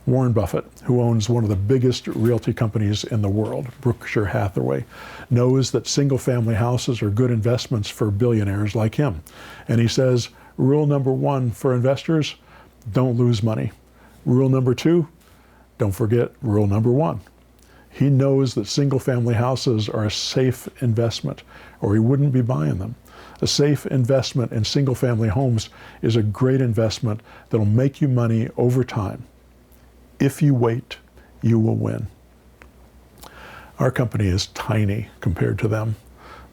Warren Buffett, who owns one of the biggest realty companies in the world, Berkshire Hathaway, knows that single-family houses are good investments for billionaires like him. And he says, rule number 1 for investors, don't lose money. Rule number 2, don't forget rule number 1. He knows that single-family houses are a safe investment, or he wouldn't be buying them. A safe investment in single-family homes is a great investment that'll make you money over time. If you wait, you will win. Our company is tiny compared to them,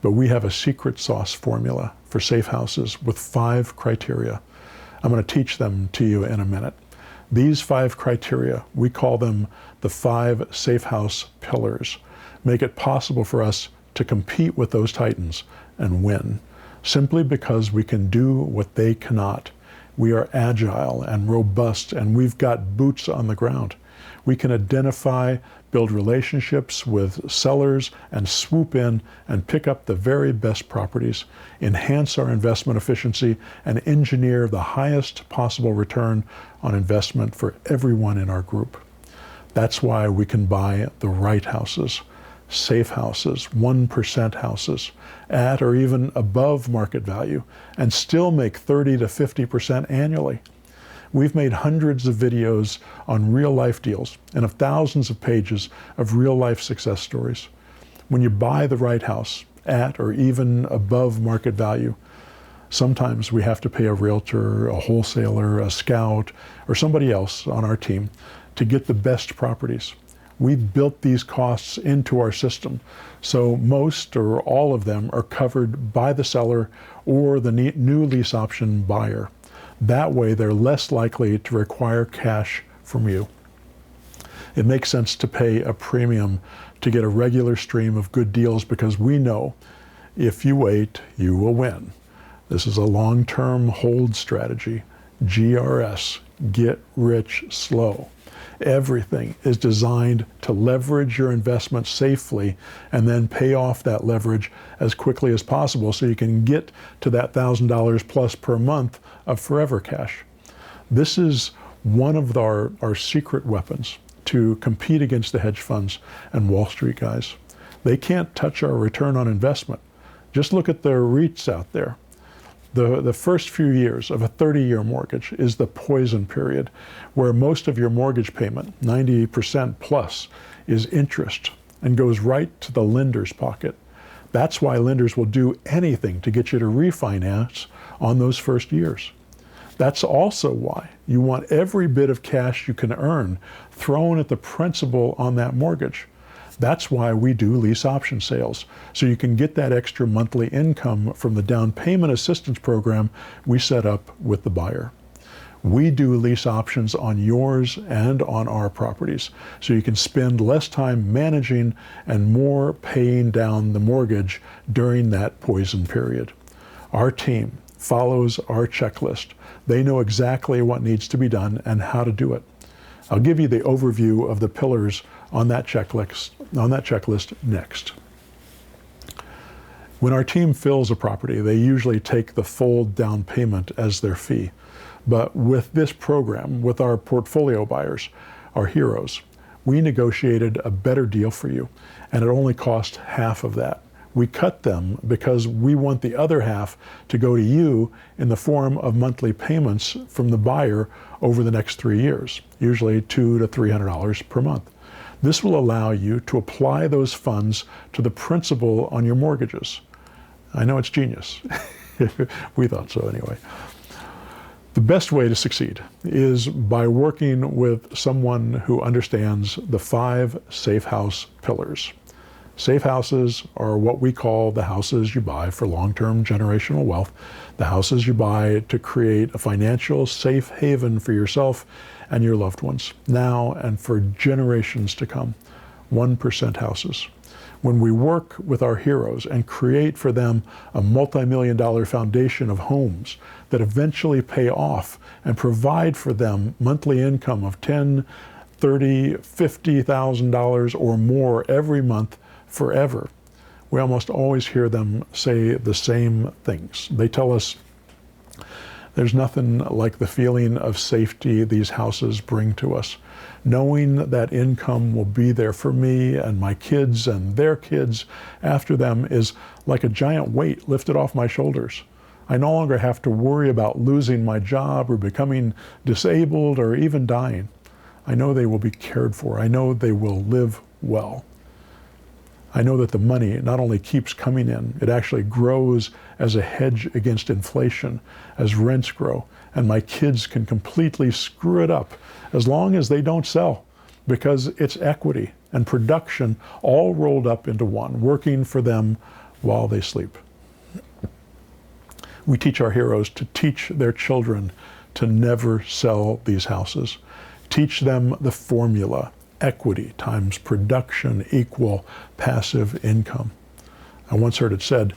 but we have a secret sauce formula for safe houses with 5 criteria. I'm going to teach them to you in a minute. These 5 criteria, we call them the 5 safe house pillars, make it possible for us to compete with those titans and win, simply because we can do what they cannot. We are agile and robust, and we've got boots on the ground. We can identify, build relationships with sellers, and swoop in and pick up the very best properties, enhance our investment efficiency, and engineer the highest possible return on investment for everyone in our group. That's why we can buy the right houses, safe houses, 1% houses, at or even above market value, and still make 30 to 50% annually. We've made hundreds of videos on real-life deals and of thousands of pages of real-life success stories. When you buy the right house at or even above market value, sometimes we have to pay a realtor, a wholesaler, a scout, or somebody else on our team to get the best properties. We've built these costs into our system, so most or all of them are covered by the seller or the new lease option buyer. That way, they're less likely to require cash from you. It makes sense to pay a premium to get a regular stream of good deals because we know if you wait, you will win. This is a long-term hold strategy, GRS, get rich slow. Everything is designed to leverage your investment safely and then pay off that leverage as quickly as possible so you can get to that $1,000 plus per month of forever cash. This is one of our secret weapons to compete against the hedge funds and Wall Street guys. They can't touch our return on investment. Just look at the REITs out there. The first few years of a 30-year mortgage is the poison period, where most of your mortgage payment, 90% plus, is interest and goes right to the lender's pocket. That's why lenders will do anything to get you to refinance on those first years. That's also why you want every bit of cash you can earn thrown at the principal on that mortgage. That's why we do lease option sales, so you can get that extra monthly income from the down payment assistance program we set up with the buyer. We do lease options on yours and on our properties, so you can spend less time managing and more paying down the mortgage during that poison period. Our team follows our checklist. They know exactly what needs to be done and how to do it. I'll give you the overview of the pillars on that checklist next. When our team fills a property, they usually take the full down payment as their fee. But with this program, with our portfolio buyers, our heroes, we negotiated a better deal for you, and it only cost half of that. We cut them because we want the other half to go to you in the form of monthly payments from the buyer over the next 3 years, usually $200 to $300 per month. This will allow you to apply those funds to the principal on your mortgages. I know it's genius. We thought so anyway. The best way to succeed is by working with someone who understands the 5 safe house pillars. Safe houses are what we call the houses you buy for long-term generational wealth, the houses you buy to create a financial safe haven for yourself and your loved ones, now and for generations to come. 1% houses. When we work with our heroes and create for them a multi-million-dollar foundation of homes that eventually pay off and provide for them monthly income of $10,000, $30,000, $50,000 or more every month forever, we almost always hear them say the same things. They tell us, there's nothing like the feeling of safety these houses bring to us. Knowing that income will be there for me and my kids and their kids after them is like a giant weight lifted off my shoulders. I no longer have to worry about losing my job or becoming disabled or even dying. I know they will be cared for. I know they will live well. I know that the money not only keeps coming in, it actually grows as a hedge against inflation as rents grow, and my kids can completely screw it up as long as they don't sell, because it's equity and production all rolled up into one, working for them while they sleep. We teach our heroes to teach their children to never sell these houses. Teach them the formula. Equity times production equal passive income. I once heard it said,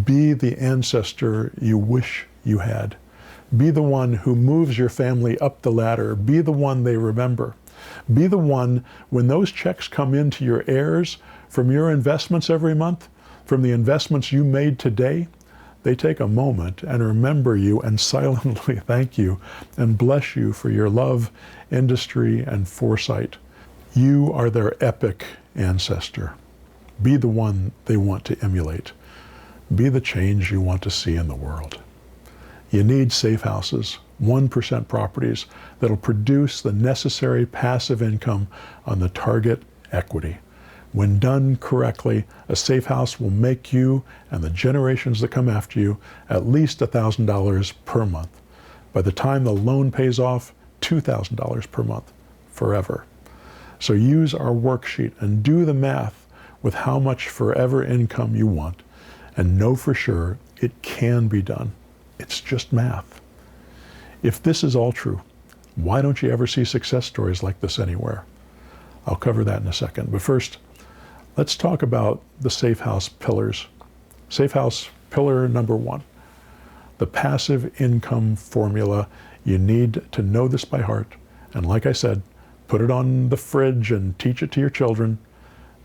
be the ancestor you wish you had. Be the one who moves your family up the ladder. Be the one they remember. Be the one, when those checks come into your heirs from your investments every month, from the investments you made today, they take a moment and remember you and silently thank you and bless you for your love, industry, and foresight. You are their epic ancestor. Be the one they want to emulate. Be the change you want to see in the world. You need safe houses, 1% properties that'll produce the necessary passive income on the target equity. When done correctly, a safe house will make you and the generations that come after you at least $1,000 per month. By the time the loan pays off, $2,000 per month, forever. So use our worksheet and do the math with how much forever income you want, and know for sure it can be done. It's just math. If this is all true, why don't you ever see success stories like this anywhere? I'll cover that in a second. But first, let's talk about the safe house pillars. Safe house pillar number 1, the passive income formula. You need to know this by heart. And like I said, put it on the fridge and teach it to your children.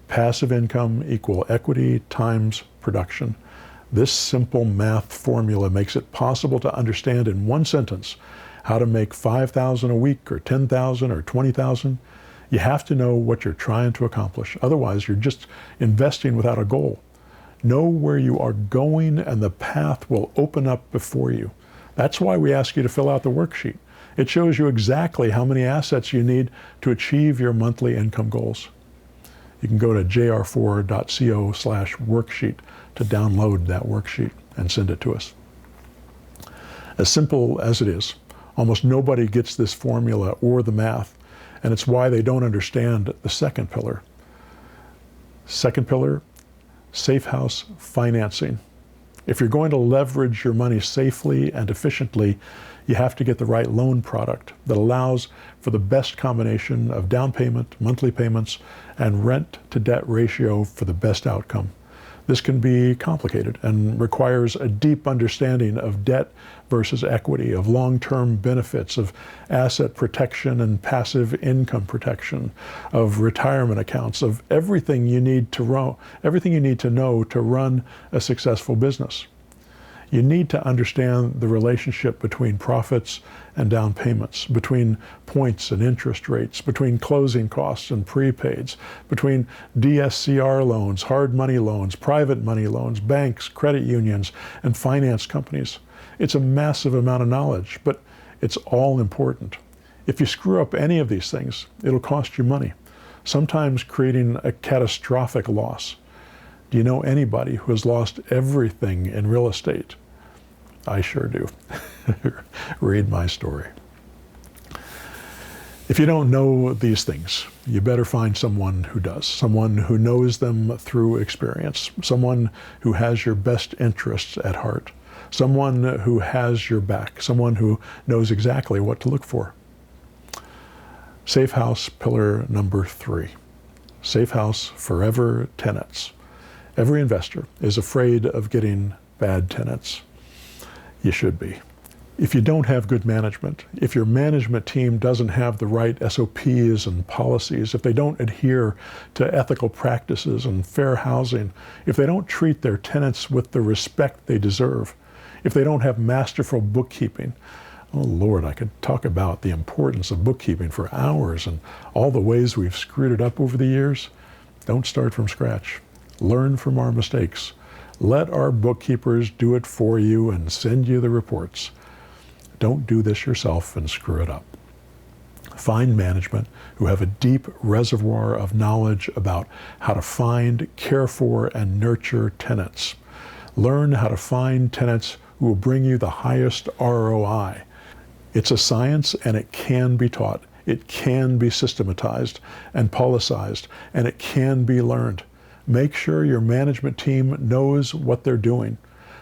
Passive income equal equity times production. This simple math formula makes it possible to understand in one sentence how to make $5,000 a week or $10,000 or $20,000. You have to know what you're trying to accomplish. Otherwise, you're just investing without a goal. Know where you are going and the path will open up before you. That's why we ask you to fill out the worksheet. It shows you exactly how many assets you need to achieve your monthly income goals. You can go to jr4.co/worksheet to download that worksheet and send it to us. As simple as it is, almost nobody gets this formula or the math, and it's why they don't understand the second pillar. Second pillar, safe house financing. If you're going to leverage your money safely and efficiently, you have to get the right loan product that allows for the best combination of down payment, monthly payments, and rent to debt ratio for the best outcome. This can be complicated and requires a deep understanding of debt versus equity, of long-term benefits, of asset protection and passive income protection, of retirement accounts, of everything you need to know to run a successful business. You need to understand the relationship between profits and down payments, between points and interest rates, between closing costs and prepaids, between DSCR loans, hard money loans, private money loans, banks, credit unions, and finance companies. It's a massive amount of knowledge, but it's all important. If you screw up any of these things, it'll cost you money, sometimes creating a catastrophic loss. Do you know anybody who has lost everything in real estate? I sure do. Read my story. If you don't know these things, you better find someone who does, someone who knows them through experience, someone who has your best interests at heart, someone who has your back, someone who knows exactly what to look for. Safe house pillar number 3. Safe house forever tenants. Every investor is afraid of getting bad tenants. You should be. If you don't have good management, if your management team doesn't have the right SOPs and policies, if they don't adhere to ethical practices and fair housing, if they don't treat their tenants with the respect they deserve, if they don't have masterful bookkeeping, oh Lord, I could talk about the importance of bookkeeping for hours and all the ways we've screwed it up over the years. Don't start from scratch. Learn from our mistakes. Let our bookkeepers do it for you and send you the reports. Don't do this yourself and screw it up. Find management who have a deep reservoir of knowledge about how to find, care for, and nurture tenants. Learn how to find tenants who will bring you the highest ROI. It's a science and it can be taught. It can be systematized and policized, and it can be learned. Make sure your management team knows what they're doing.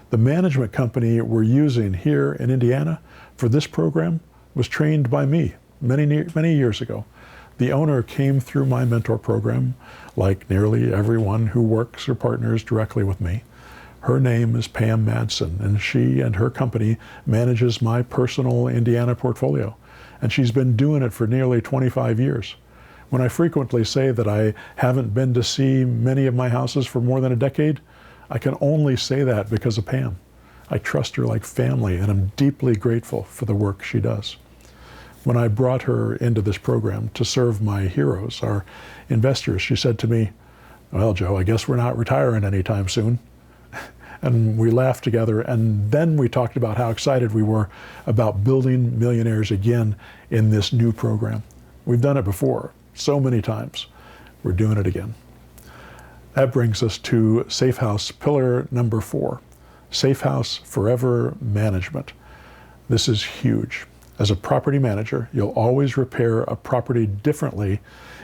The management company we're using here in Indiana for this program was trained by me many years ago. The owner came through my mentor program, like nearly everyone who works or partners directly with me. Her name is Pam Madsen, and she and her company manages my personal Indiana portfolio. And she's been doing it for nearly 25 years. When I frequently say that I haven't been to see many of my houses for more than a decade, I can only say that because of Pam. I trust her like family, and I'm deeply grateful for the work she does. When I brought her into this program to serve my heroes, our investors, she said to me, "Well, Joe, I guess we're not retiring anytime soon." And we laughed together, and then we talked about how excited we were about building millionaires again in this new program. We've done it before, so many times. We're doing it again. That brings us to Safe House pillar number 4, Safe House Forever Management. This is huge. As a property manager, you'll always repair a property differently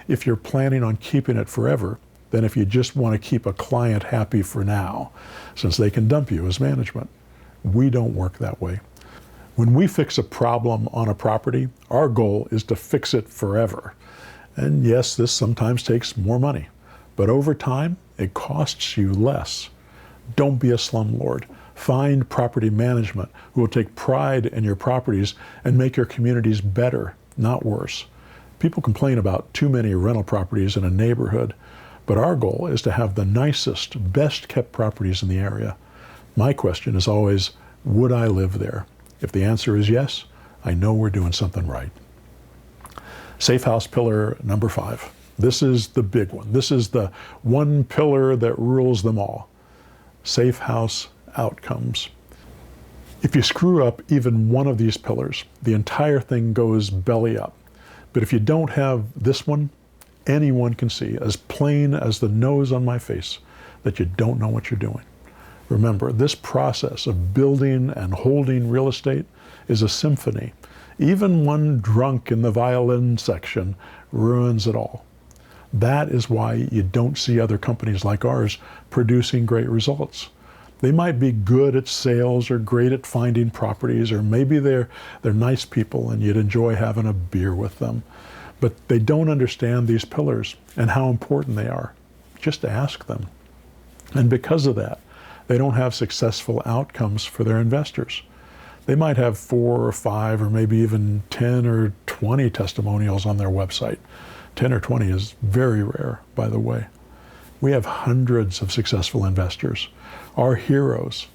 if you're planning on keeping it forever than if you just want to keep a client happy for now, since they can dump you as management. We don't work that way. When we fix a problem on a property, our goal is to fix it forever. And yes, this sometimes takes more money, but over time, it costs you less. Don't be a slumlord. Find property management who will take pride in your properties and make your communities better, not worse. People complain about too many rental properties in a neighborhood, but our goal is to have the nicest, best kept properties in the area. My question is always, would I live there? If the answer is yes, I know we're doing something right. Safe House pillar number 5. This is the big one. This is the one pillar that rules them all. Safe House outcomes. If you screw up even one of these pillars, the entire thing goes belly up. But if you don't have this one, anyone can see, as plain as the nose on my face, that you don't know what you're doing. Remember, this process of building and holding real estate is a symphony. Even one drunk in the violin section ruins it all. That is why you don't see other companies like ours producing great results. They might be good at sales or great at finding properties, or maybe they're nice people and you'd enjoy having a beer with them. But they don't understand these pillars and how important they are. Just ask them. And because of that, they don't have successful outcomes for their investors. They might have 4 or 5 or maybe even 10 or 20 testimonials on their website. 10 or 20 is very rare, by the way. We have hundreds of successful investors, our heroes.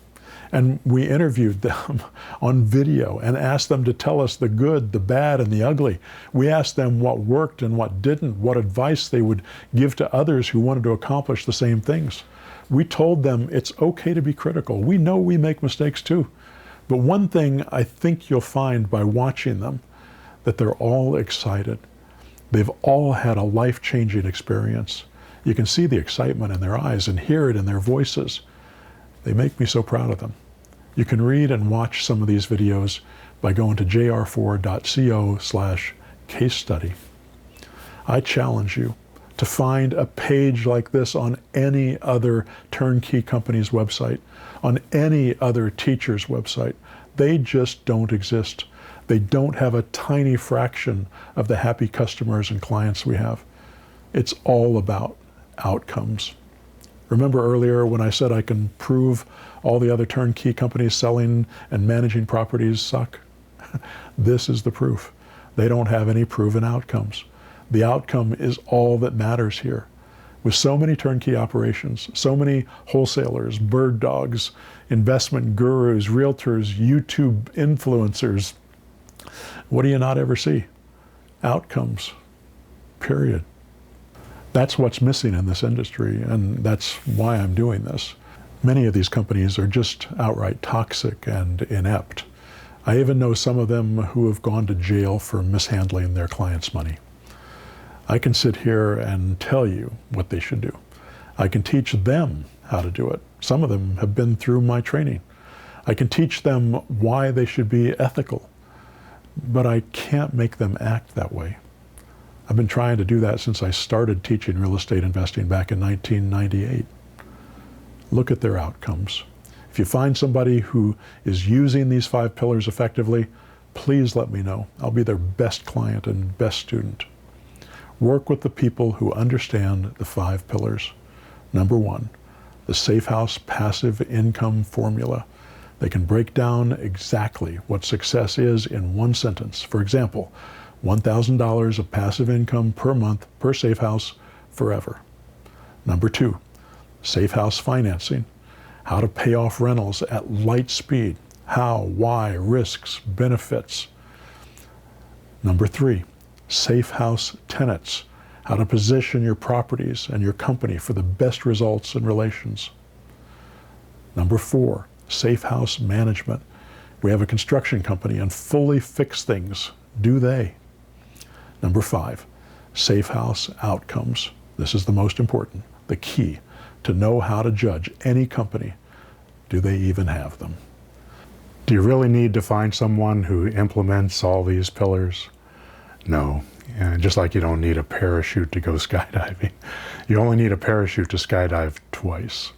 And we interviewed them on video and asked them to tell us the good, the bad, and the ugly. We asked them what worked and what didn't, what advice they would give to others who wanted to accomplish the same things. We told them it's okay to be critical. We know we make mistakes too. But one thing I think you'll find by watching them, that they're all excited. They've all had a life-changing experience. You can see the excitement in their eyes and hear it in their voices. They make me so proud of them. You can read and watch some of these videos by going to jr4.co/case study. I challenge you to find a page like this on any other turnkey company's website, on any other teacher's website. They just don't exist. They don't have a tiny fraction of the happy customers and clients we have. It's all about outcomes. Remember earlier when I said I can prove all the other turnkey companies selling and managing properties suck? This is the proof. They don't have any proven outcomes. The outcome is all that matters here. With so many turnkey operations, so many wholesalers, bird dogs, investment gurus, realtors, YouTube influencers, what do you not ever see? Outcomes, period. That's what's missing in this industry, and that's why I'm doing this. Many of these companies are just outright toxic and inept. I even know some of them who have gone to jail for mishandling their clients' money. I can sit here and tell you what they should do. I can teach them how to do it. Some of them have been through my training. I can teach them why they should be ethical, but I can't make them act that way. I've been trying to do that since I started teaching real estate investing back in 1998. Look at their outcomes. If you find somebody who is using these 5 pillars effectively, please let me know. I'll be their best client and best student. Work with the people who understand the 5 pillars. Number 1, the Safe House passive income formula. They can break down exactly what success is in one sentence. For example, $1,000 of passive income per month per Safe House forever. Number 2, Safe House financing. How to pay off rentals at light speed. How, why, risks, benefits. Number 3, Safe House tenants. How to position your properties and your company for the best results and relations. Number 4, Safe House management. We have a construction company and fully fix things. Do they? Number 5, Safe House outcomes. This is the most important, the key to know how to judge any company. Do they even have them? Do you really need to find someone who implements all these pillars? No. And just like you don't need a parachute to go skydiving, you only need a parachute to skydive twice.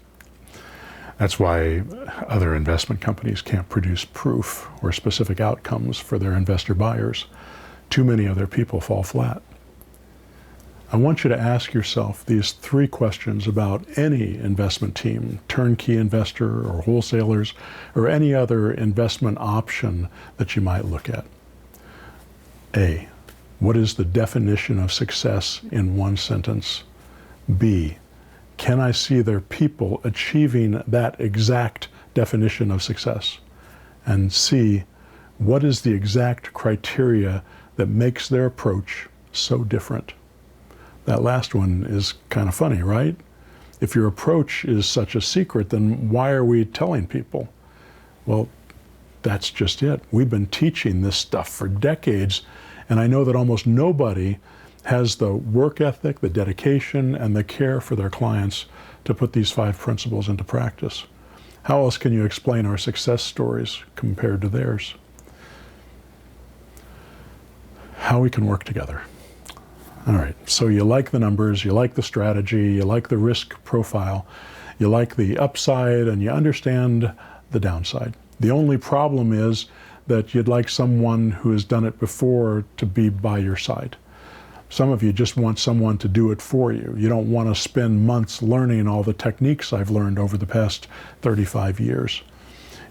That's why other investment companies can't produce proof or specific outcomes for their investor buyers. Too many of their people fall flat. I want you to ask yourself these 3 questions about any investment team, turnkey investor or wholesalers, or any other investment option that you might look at. A, what is the definition of success in one sentence? B, can I see their people achieving that exact definition of success? And C, what is the exact criteria that makes their approach so different? That last one is kind of funny, right? If your approach is such a secret, then why are we telling people? Well, that's just it. We've been teaching this stuff for decades, and I know that almost nobody has the work ethic, the dedication, and the care for their clients to put these 5 principles into practice. How else can you explain our success stories compared to theirs? How we can work together. All right, so you like the numbers, you like the strategy, you like the risk profile, you like the upside, and you understand the downside. The only problem is that you'd like someone who has done it before to be by your side. Some of you just want someone to do it for you. You don't want to spend months learning all the techniques I've learned over the past 35 years.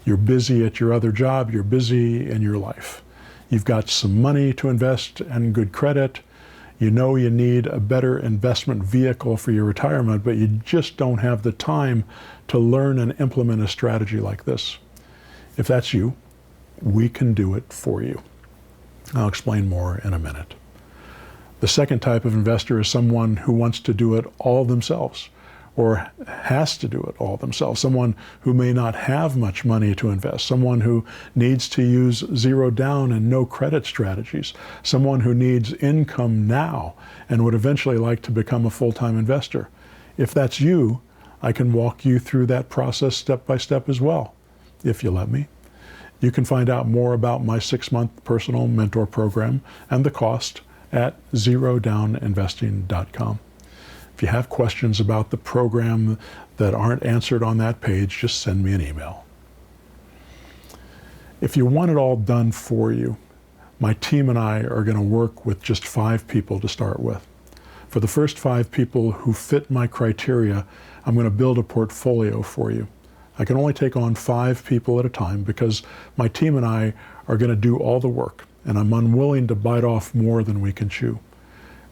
You're busy at your other job, you're busy in your life. You've got some money to invest and good credit. You know you need a better investment vehicle for your retirement, but you just don't have the time to learn and implement a strategy like this. If that's you, we can do it for you. I'll explain more in a minute. The second type of investor is someone who wants to do it all themselves, or has to do it all themselves. Someone who may not have much money to invest, someone who needs to use zero down and no credit strategies, someone who needs income now and would eventually like to become a full-time investor. If that's you, I can walk you through that process step by step as well, if you let me. You can find out more about my 6-month personal mentor program and the cost at zerodowninvesting.com. If you have questions about the program that aren't answered on that page, just send me an email. If you want it all done for you, my team and I are going to work with just 5 people to start with. For the first 5 people who fit my criteria, I'm going to build a portfolio for you. I can only take on 5 people at a time because my team and I are going to do all the work, and I'm unwilling to bite off more than we can chew.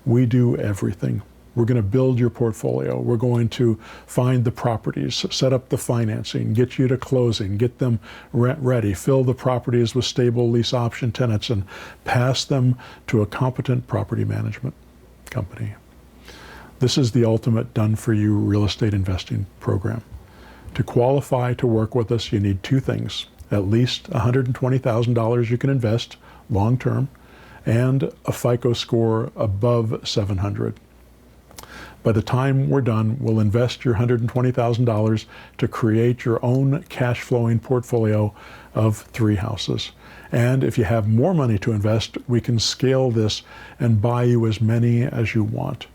We do everything. We're going to build your portfolio. We're going to find the properties, set up the financing, get you to closing, get them rent ready, fill the properties with stable lease option tenants, and pass them to a competent property management company. This is the ultimate done-for-you real estate investing program. To qualify to work with us, you need 2 things: at least $120,000 you can invest long-term, and a FICO score above 700. By the time we're done, we'll invest your $120,000 to create your own cash-flowing portfolio of 3 houses. And if you have more money to invest, we can scale this and buy you as many as you want.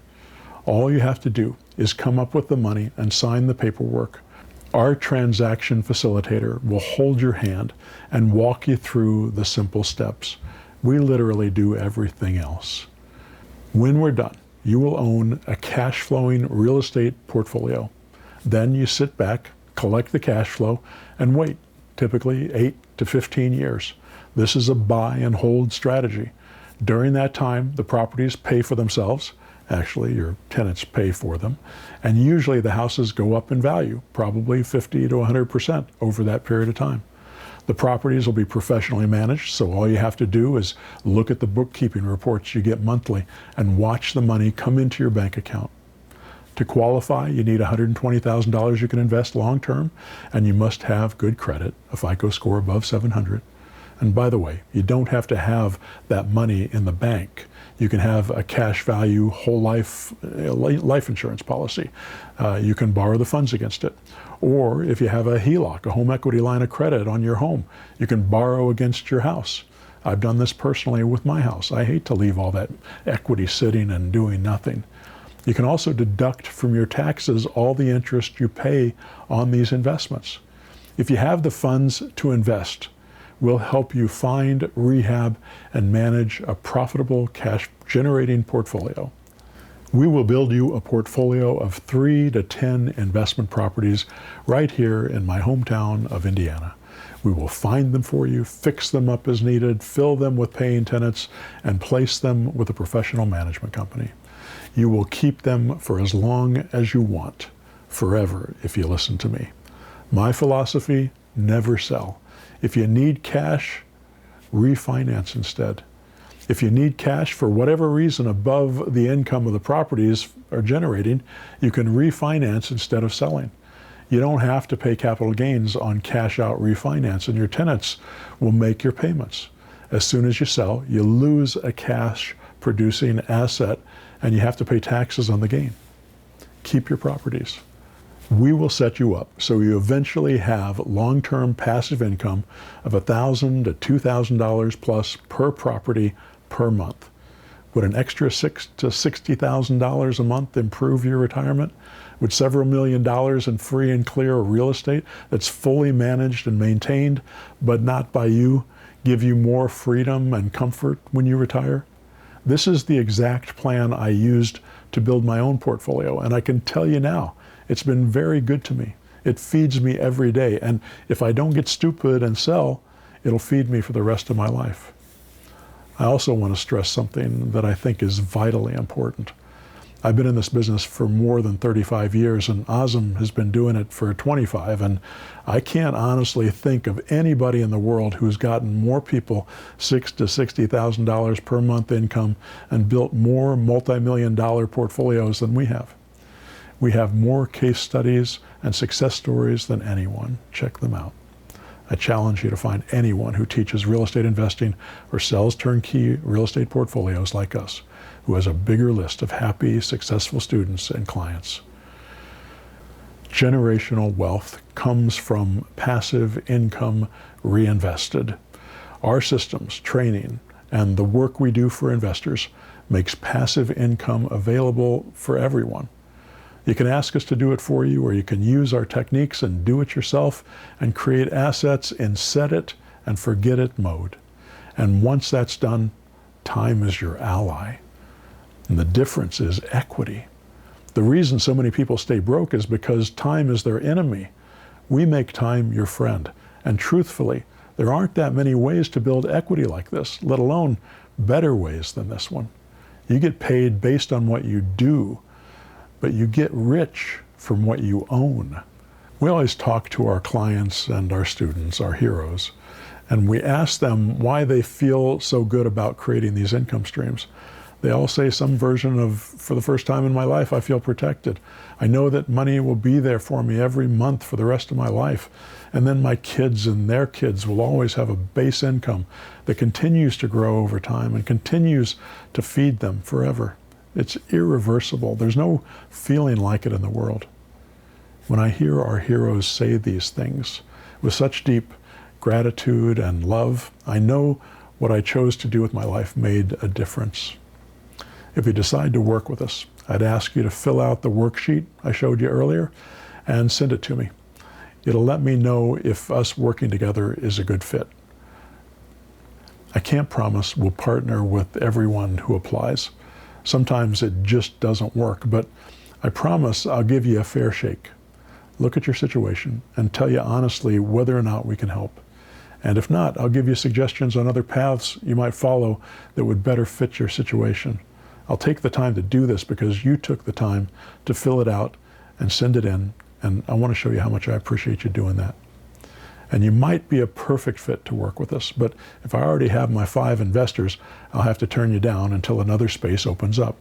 All you have to do is come up with the money and sign the paperwork. Our transaction facilitator will hold your hand and walk you through the simple steps. We literally do everything else. When we're done, you will own a cash-flowing real estate portfolio. Then you sit back, collect the cash flow, and wait, typically 8 to 15 years. This is a buy and hold strategy. During that time, the properties pay for themselves. Actually, your tenants pay for them. And usually the houses go up in value, probably 50 to 100% over that period of time. The properties will be professionally managed, so all you have to do is look at the bookkeeping reports you get monthly and watch the money come into your bank account. To qualify, you need $120,000 you can invest long-term, and you must have good credit, a FICO score above 700. And by the way, you don't have to have that money in the bank. You can have a cash value whole life insurance policy. You can borrow the funds against it. Or if you have a HELOC, a home equity line of credit on your home, you can borrow against your house. I've done this personally with my house. I hate to leave all that equity sitting and doing nothing. You can also deduct from your taxes all the interest you pay on these investments. If you have the funds to invest, we'll help you find, rehab, and manage a profitable cash-generating portfolio. We will build you a portfolio of 3 to 10 investment properties right here in my hometown of Indiana. We will find them for you, fix them up as needed, fill them with paying tenants, and place them with a professional management company. You will keep them for as long as you want, forever if you listen to me. My philosophy, never sell. If you need cash, refinance instead. If you need cash for whatever reason above the income of the properties are generating, you can refinance instead of selling. You don't have to pay capital gains on cash out refinance, and your tenants will make your payments. As soon as you sell, you lose a cash producing asset and you have to pay taxes on the gain. Keep your properties. We will set you up so you eventually have long-term passive income of $1,000 to $2,000 plus per property per month. Would an extra $6,000 to $60,000 a month improve your retirement? Would several $1 million in free and clear real estate that's fully managed and maintained, but not by you, give you more freedom and comfort when you retire? This is the exact plan I used to build my own portfolio, and I can tell you now, it's been very good to me. It feeds me every day, and if I don't get stupid and sell, it'll feed me for the rest of my life. I also want to stress something that I think is vitally important. I've been in this business for more than 35 years, and Azam has been doing it for 25, and I can't honestly think of anybody in the world who's gotten more people $6,000 to $60,000 per month income and built more multi-million-dollar portfolios than we have. We have more case studies and success stories than anyone. Check them out. I challenge you to find anyone who teaches real estate investing or sells turnkey real estate portfolios like us, who has a bigger list of happy, successful students and clients. Generational wealth comes from passive income reinvested. Our systems, training, and the work we do for investors makes passive income available for everyone. You can ask us to do it for you, or you can use our techniques and do it yourself and create assets in set it and forget it mode. And once that's done, time is your ally. And the difference is equity. The reason so many people stay broke is because time is their enemy. We make time your friend. And truthfully, there aren't that many ways to build equity like this, let alone better ways than this one. You get paid based on what you do, but you get rich from what you own. We always talk to our clients and our students, our heroes, and we ask them why they feel so good about creating these income streams. They all say some version of, for the first time in my life, I feel protected. I know that money will be there for me every month for the rest of my life. And then my kids and their kids will always have a base income that continues to grow over time and continues to feed them forever. It's irreversible. There's no feeling like it in the world. When I hear our heroes say these things with such deep gratitude and love, I know what I chose to do with my life made a difference. If you decide to work with us, I'd ask you to fill out the worksheet I showed you earlier and send it to me. It'll let me know if us working together is a good fit. I can't promise we'll partner with everyone who applies. Sometimes it just doesn't work, but I promise I'll give you a fair shake. Look at your situation and tell you honestly whether or not we can help. And if not, I'll give you suggestions on other paths you might follow that would better fit your situation. I'll take the time to do this because you took the time to fill it out and send it in, and I want to show you how much I appreciate you doing that. And you might be a perfect fit to work with us, but if I already have my 5 investors, I'll have to turn you down until another space opens up.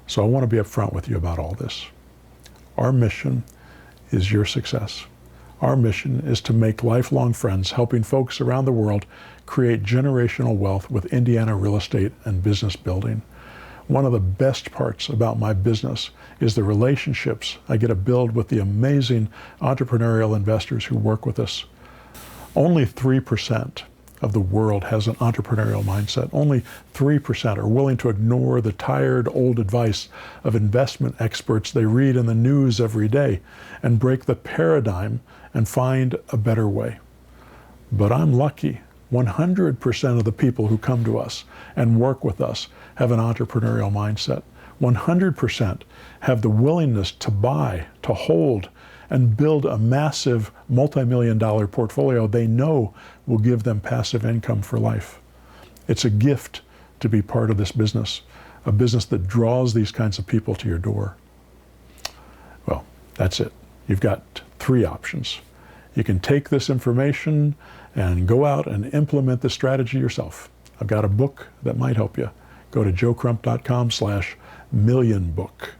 So I want to be upfront with you about all this. Our mission is your success. Our mission is to make lifelong friends, helping folks around the world create generational wealth with Indiana real estate and business building. One of the best parts about my business is the relationships I get to build with the amazing entrepreneurial investors who work with us. Only 3% of the world has an entrepreneurial mindset. Only 3% are willing to ignore the tired old advice of investment experts they read in the news every day and break the paradigm and find a better way. But I'm lucky. 100% of the people who come to us and work with us have an entrepreneurial mindset. 100% have the willingness to buy, to hold, and build a massive multi-million-dollar portfolio they know will give them passive income for life. It's a gift to be part of this business, a business that draws these kinds of people to your door. Well, that's it. You've got 3 options. You can take this information and go out and implement the strategy yourself. I've got a book that might help you. Go to joecrump.com/millionbook.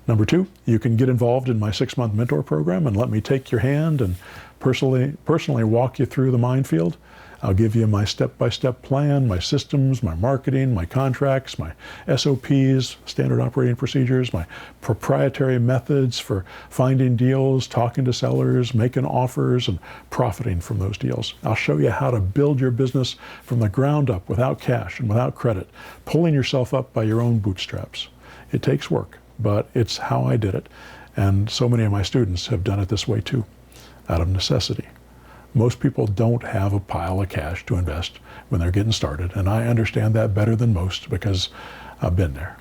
Number 2, you can get involved in my 6-month mentor program and let me take your hand and personally walk you through the minefield. I'll give you my step-by-step plan, my systems, my marketing, my contracts, my SOPs, standard operating procedures, my proprietary methods for finding deals, talking to sellers, making offers, and profiting from those deals. I'll show you how to build your business from the ground up without cash and without credit, pulling yourself up by your own bootstraps. It takes work, but it's how I did it. And so many of my students have done it this way too, out of necessity. Most people don't have a pile of cash to invest when they're getting started, and I understand that better than most because I've been there.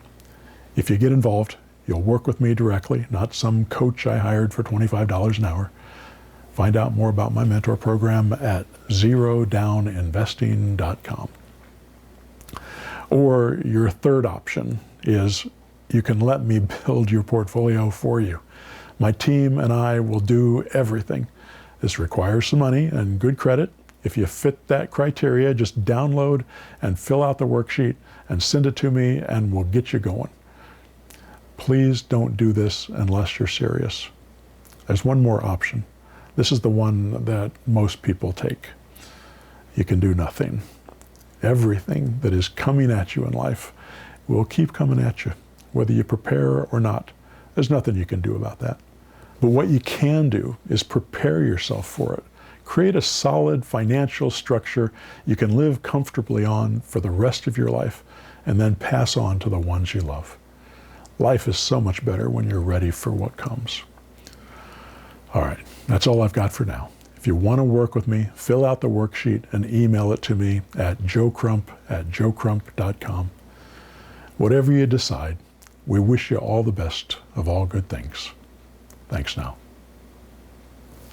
If you get involved, you'll work with me directly, not some coach I hired for $25 an hour. Find out more about my mentor program at zerodowninvesting.com. Or your third option is you can let me build your portfolio for you. My team and I will do everything. This requires some money and good credit. If you fit that criteria, just download and fill out the worksheet and send it to me and we'll get you going. Please don't do this unless you're serious. There's one more option. This is the one that most people take. You can do nothing. Everything that is coming at you in life will keep coming at you, whether you prepare or not. There's nothing you can do about that. But what you can do is prepare yourself for it. Create a solid financial structure you can live comfortably on for the rest of your life, and then pass on to the ones you love. Life is so much better when you're ready for what comes. All right, that's all I've got for now. If you want to work with me, fill out the worksheet and email it to me at joecrump@joecrump.com. Whatever you decide, we wish you all the best of all good things. Thanks now.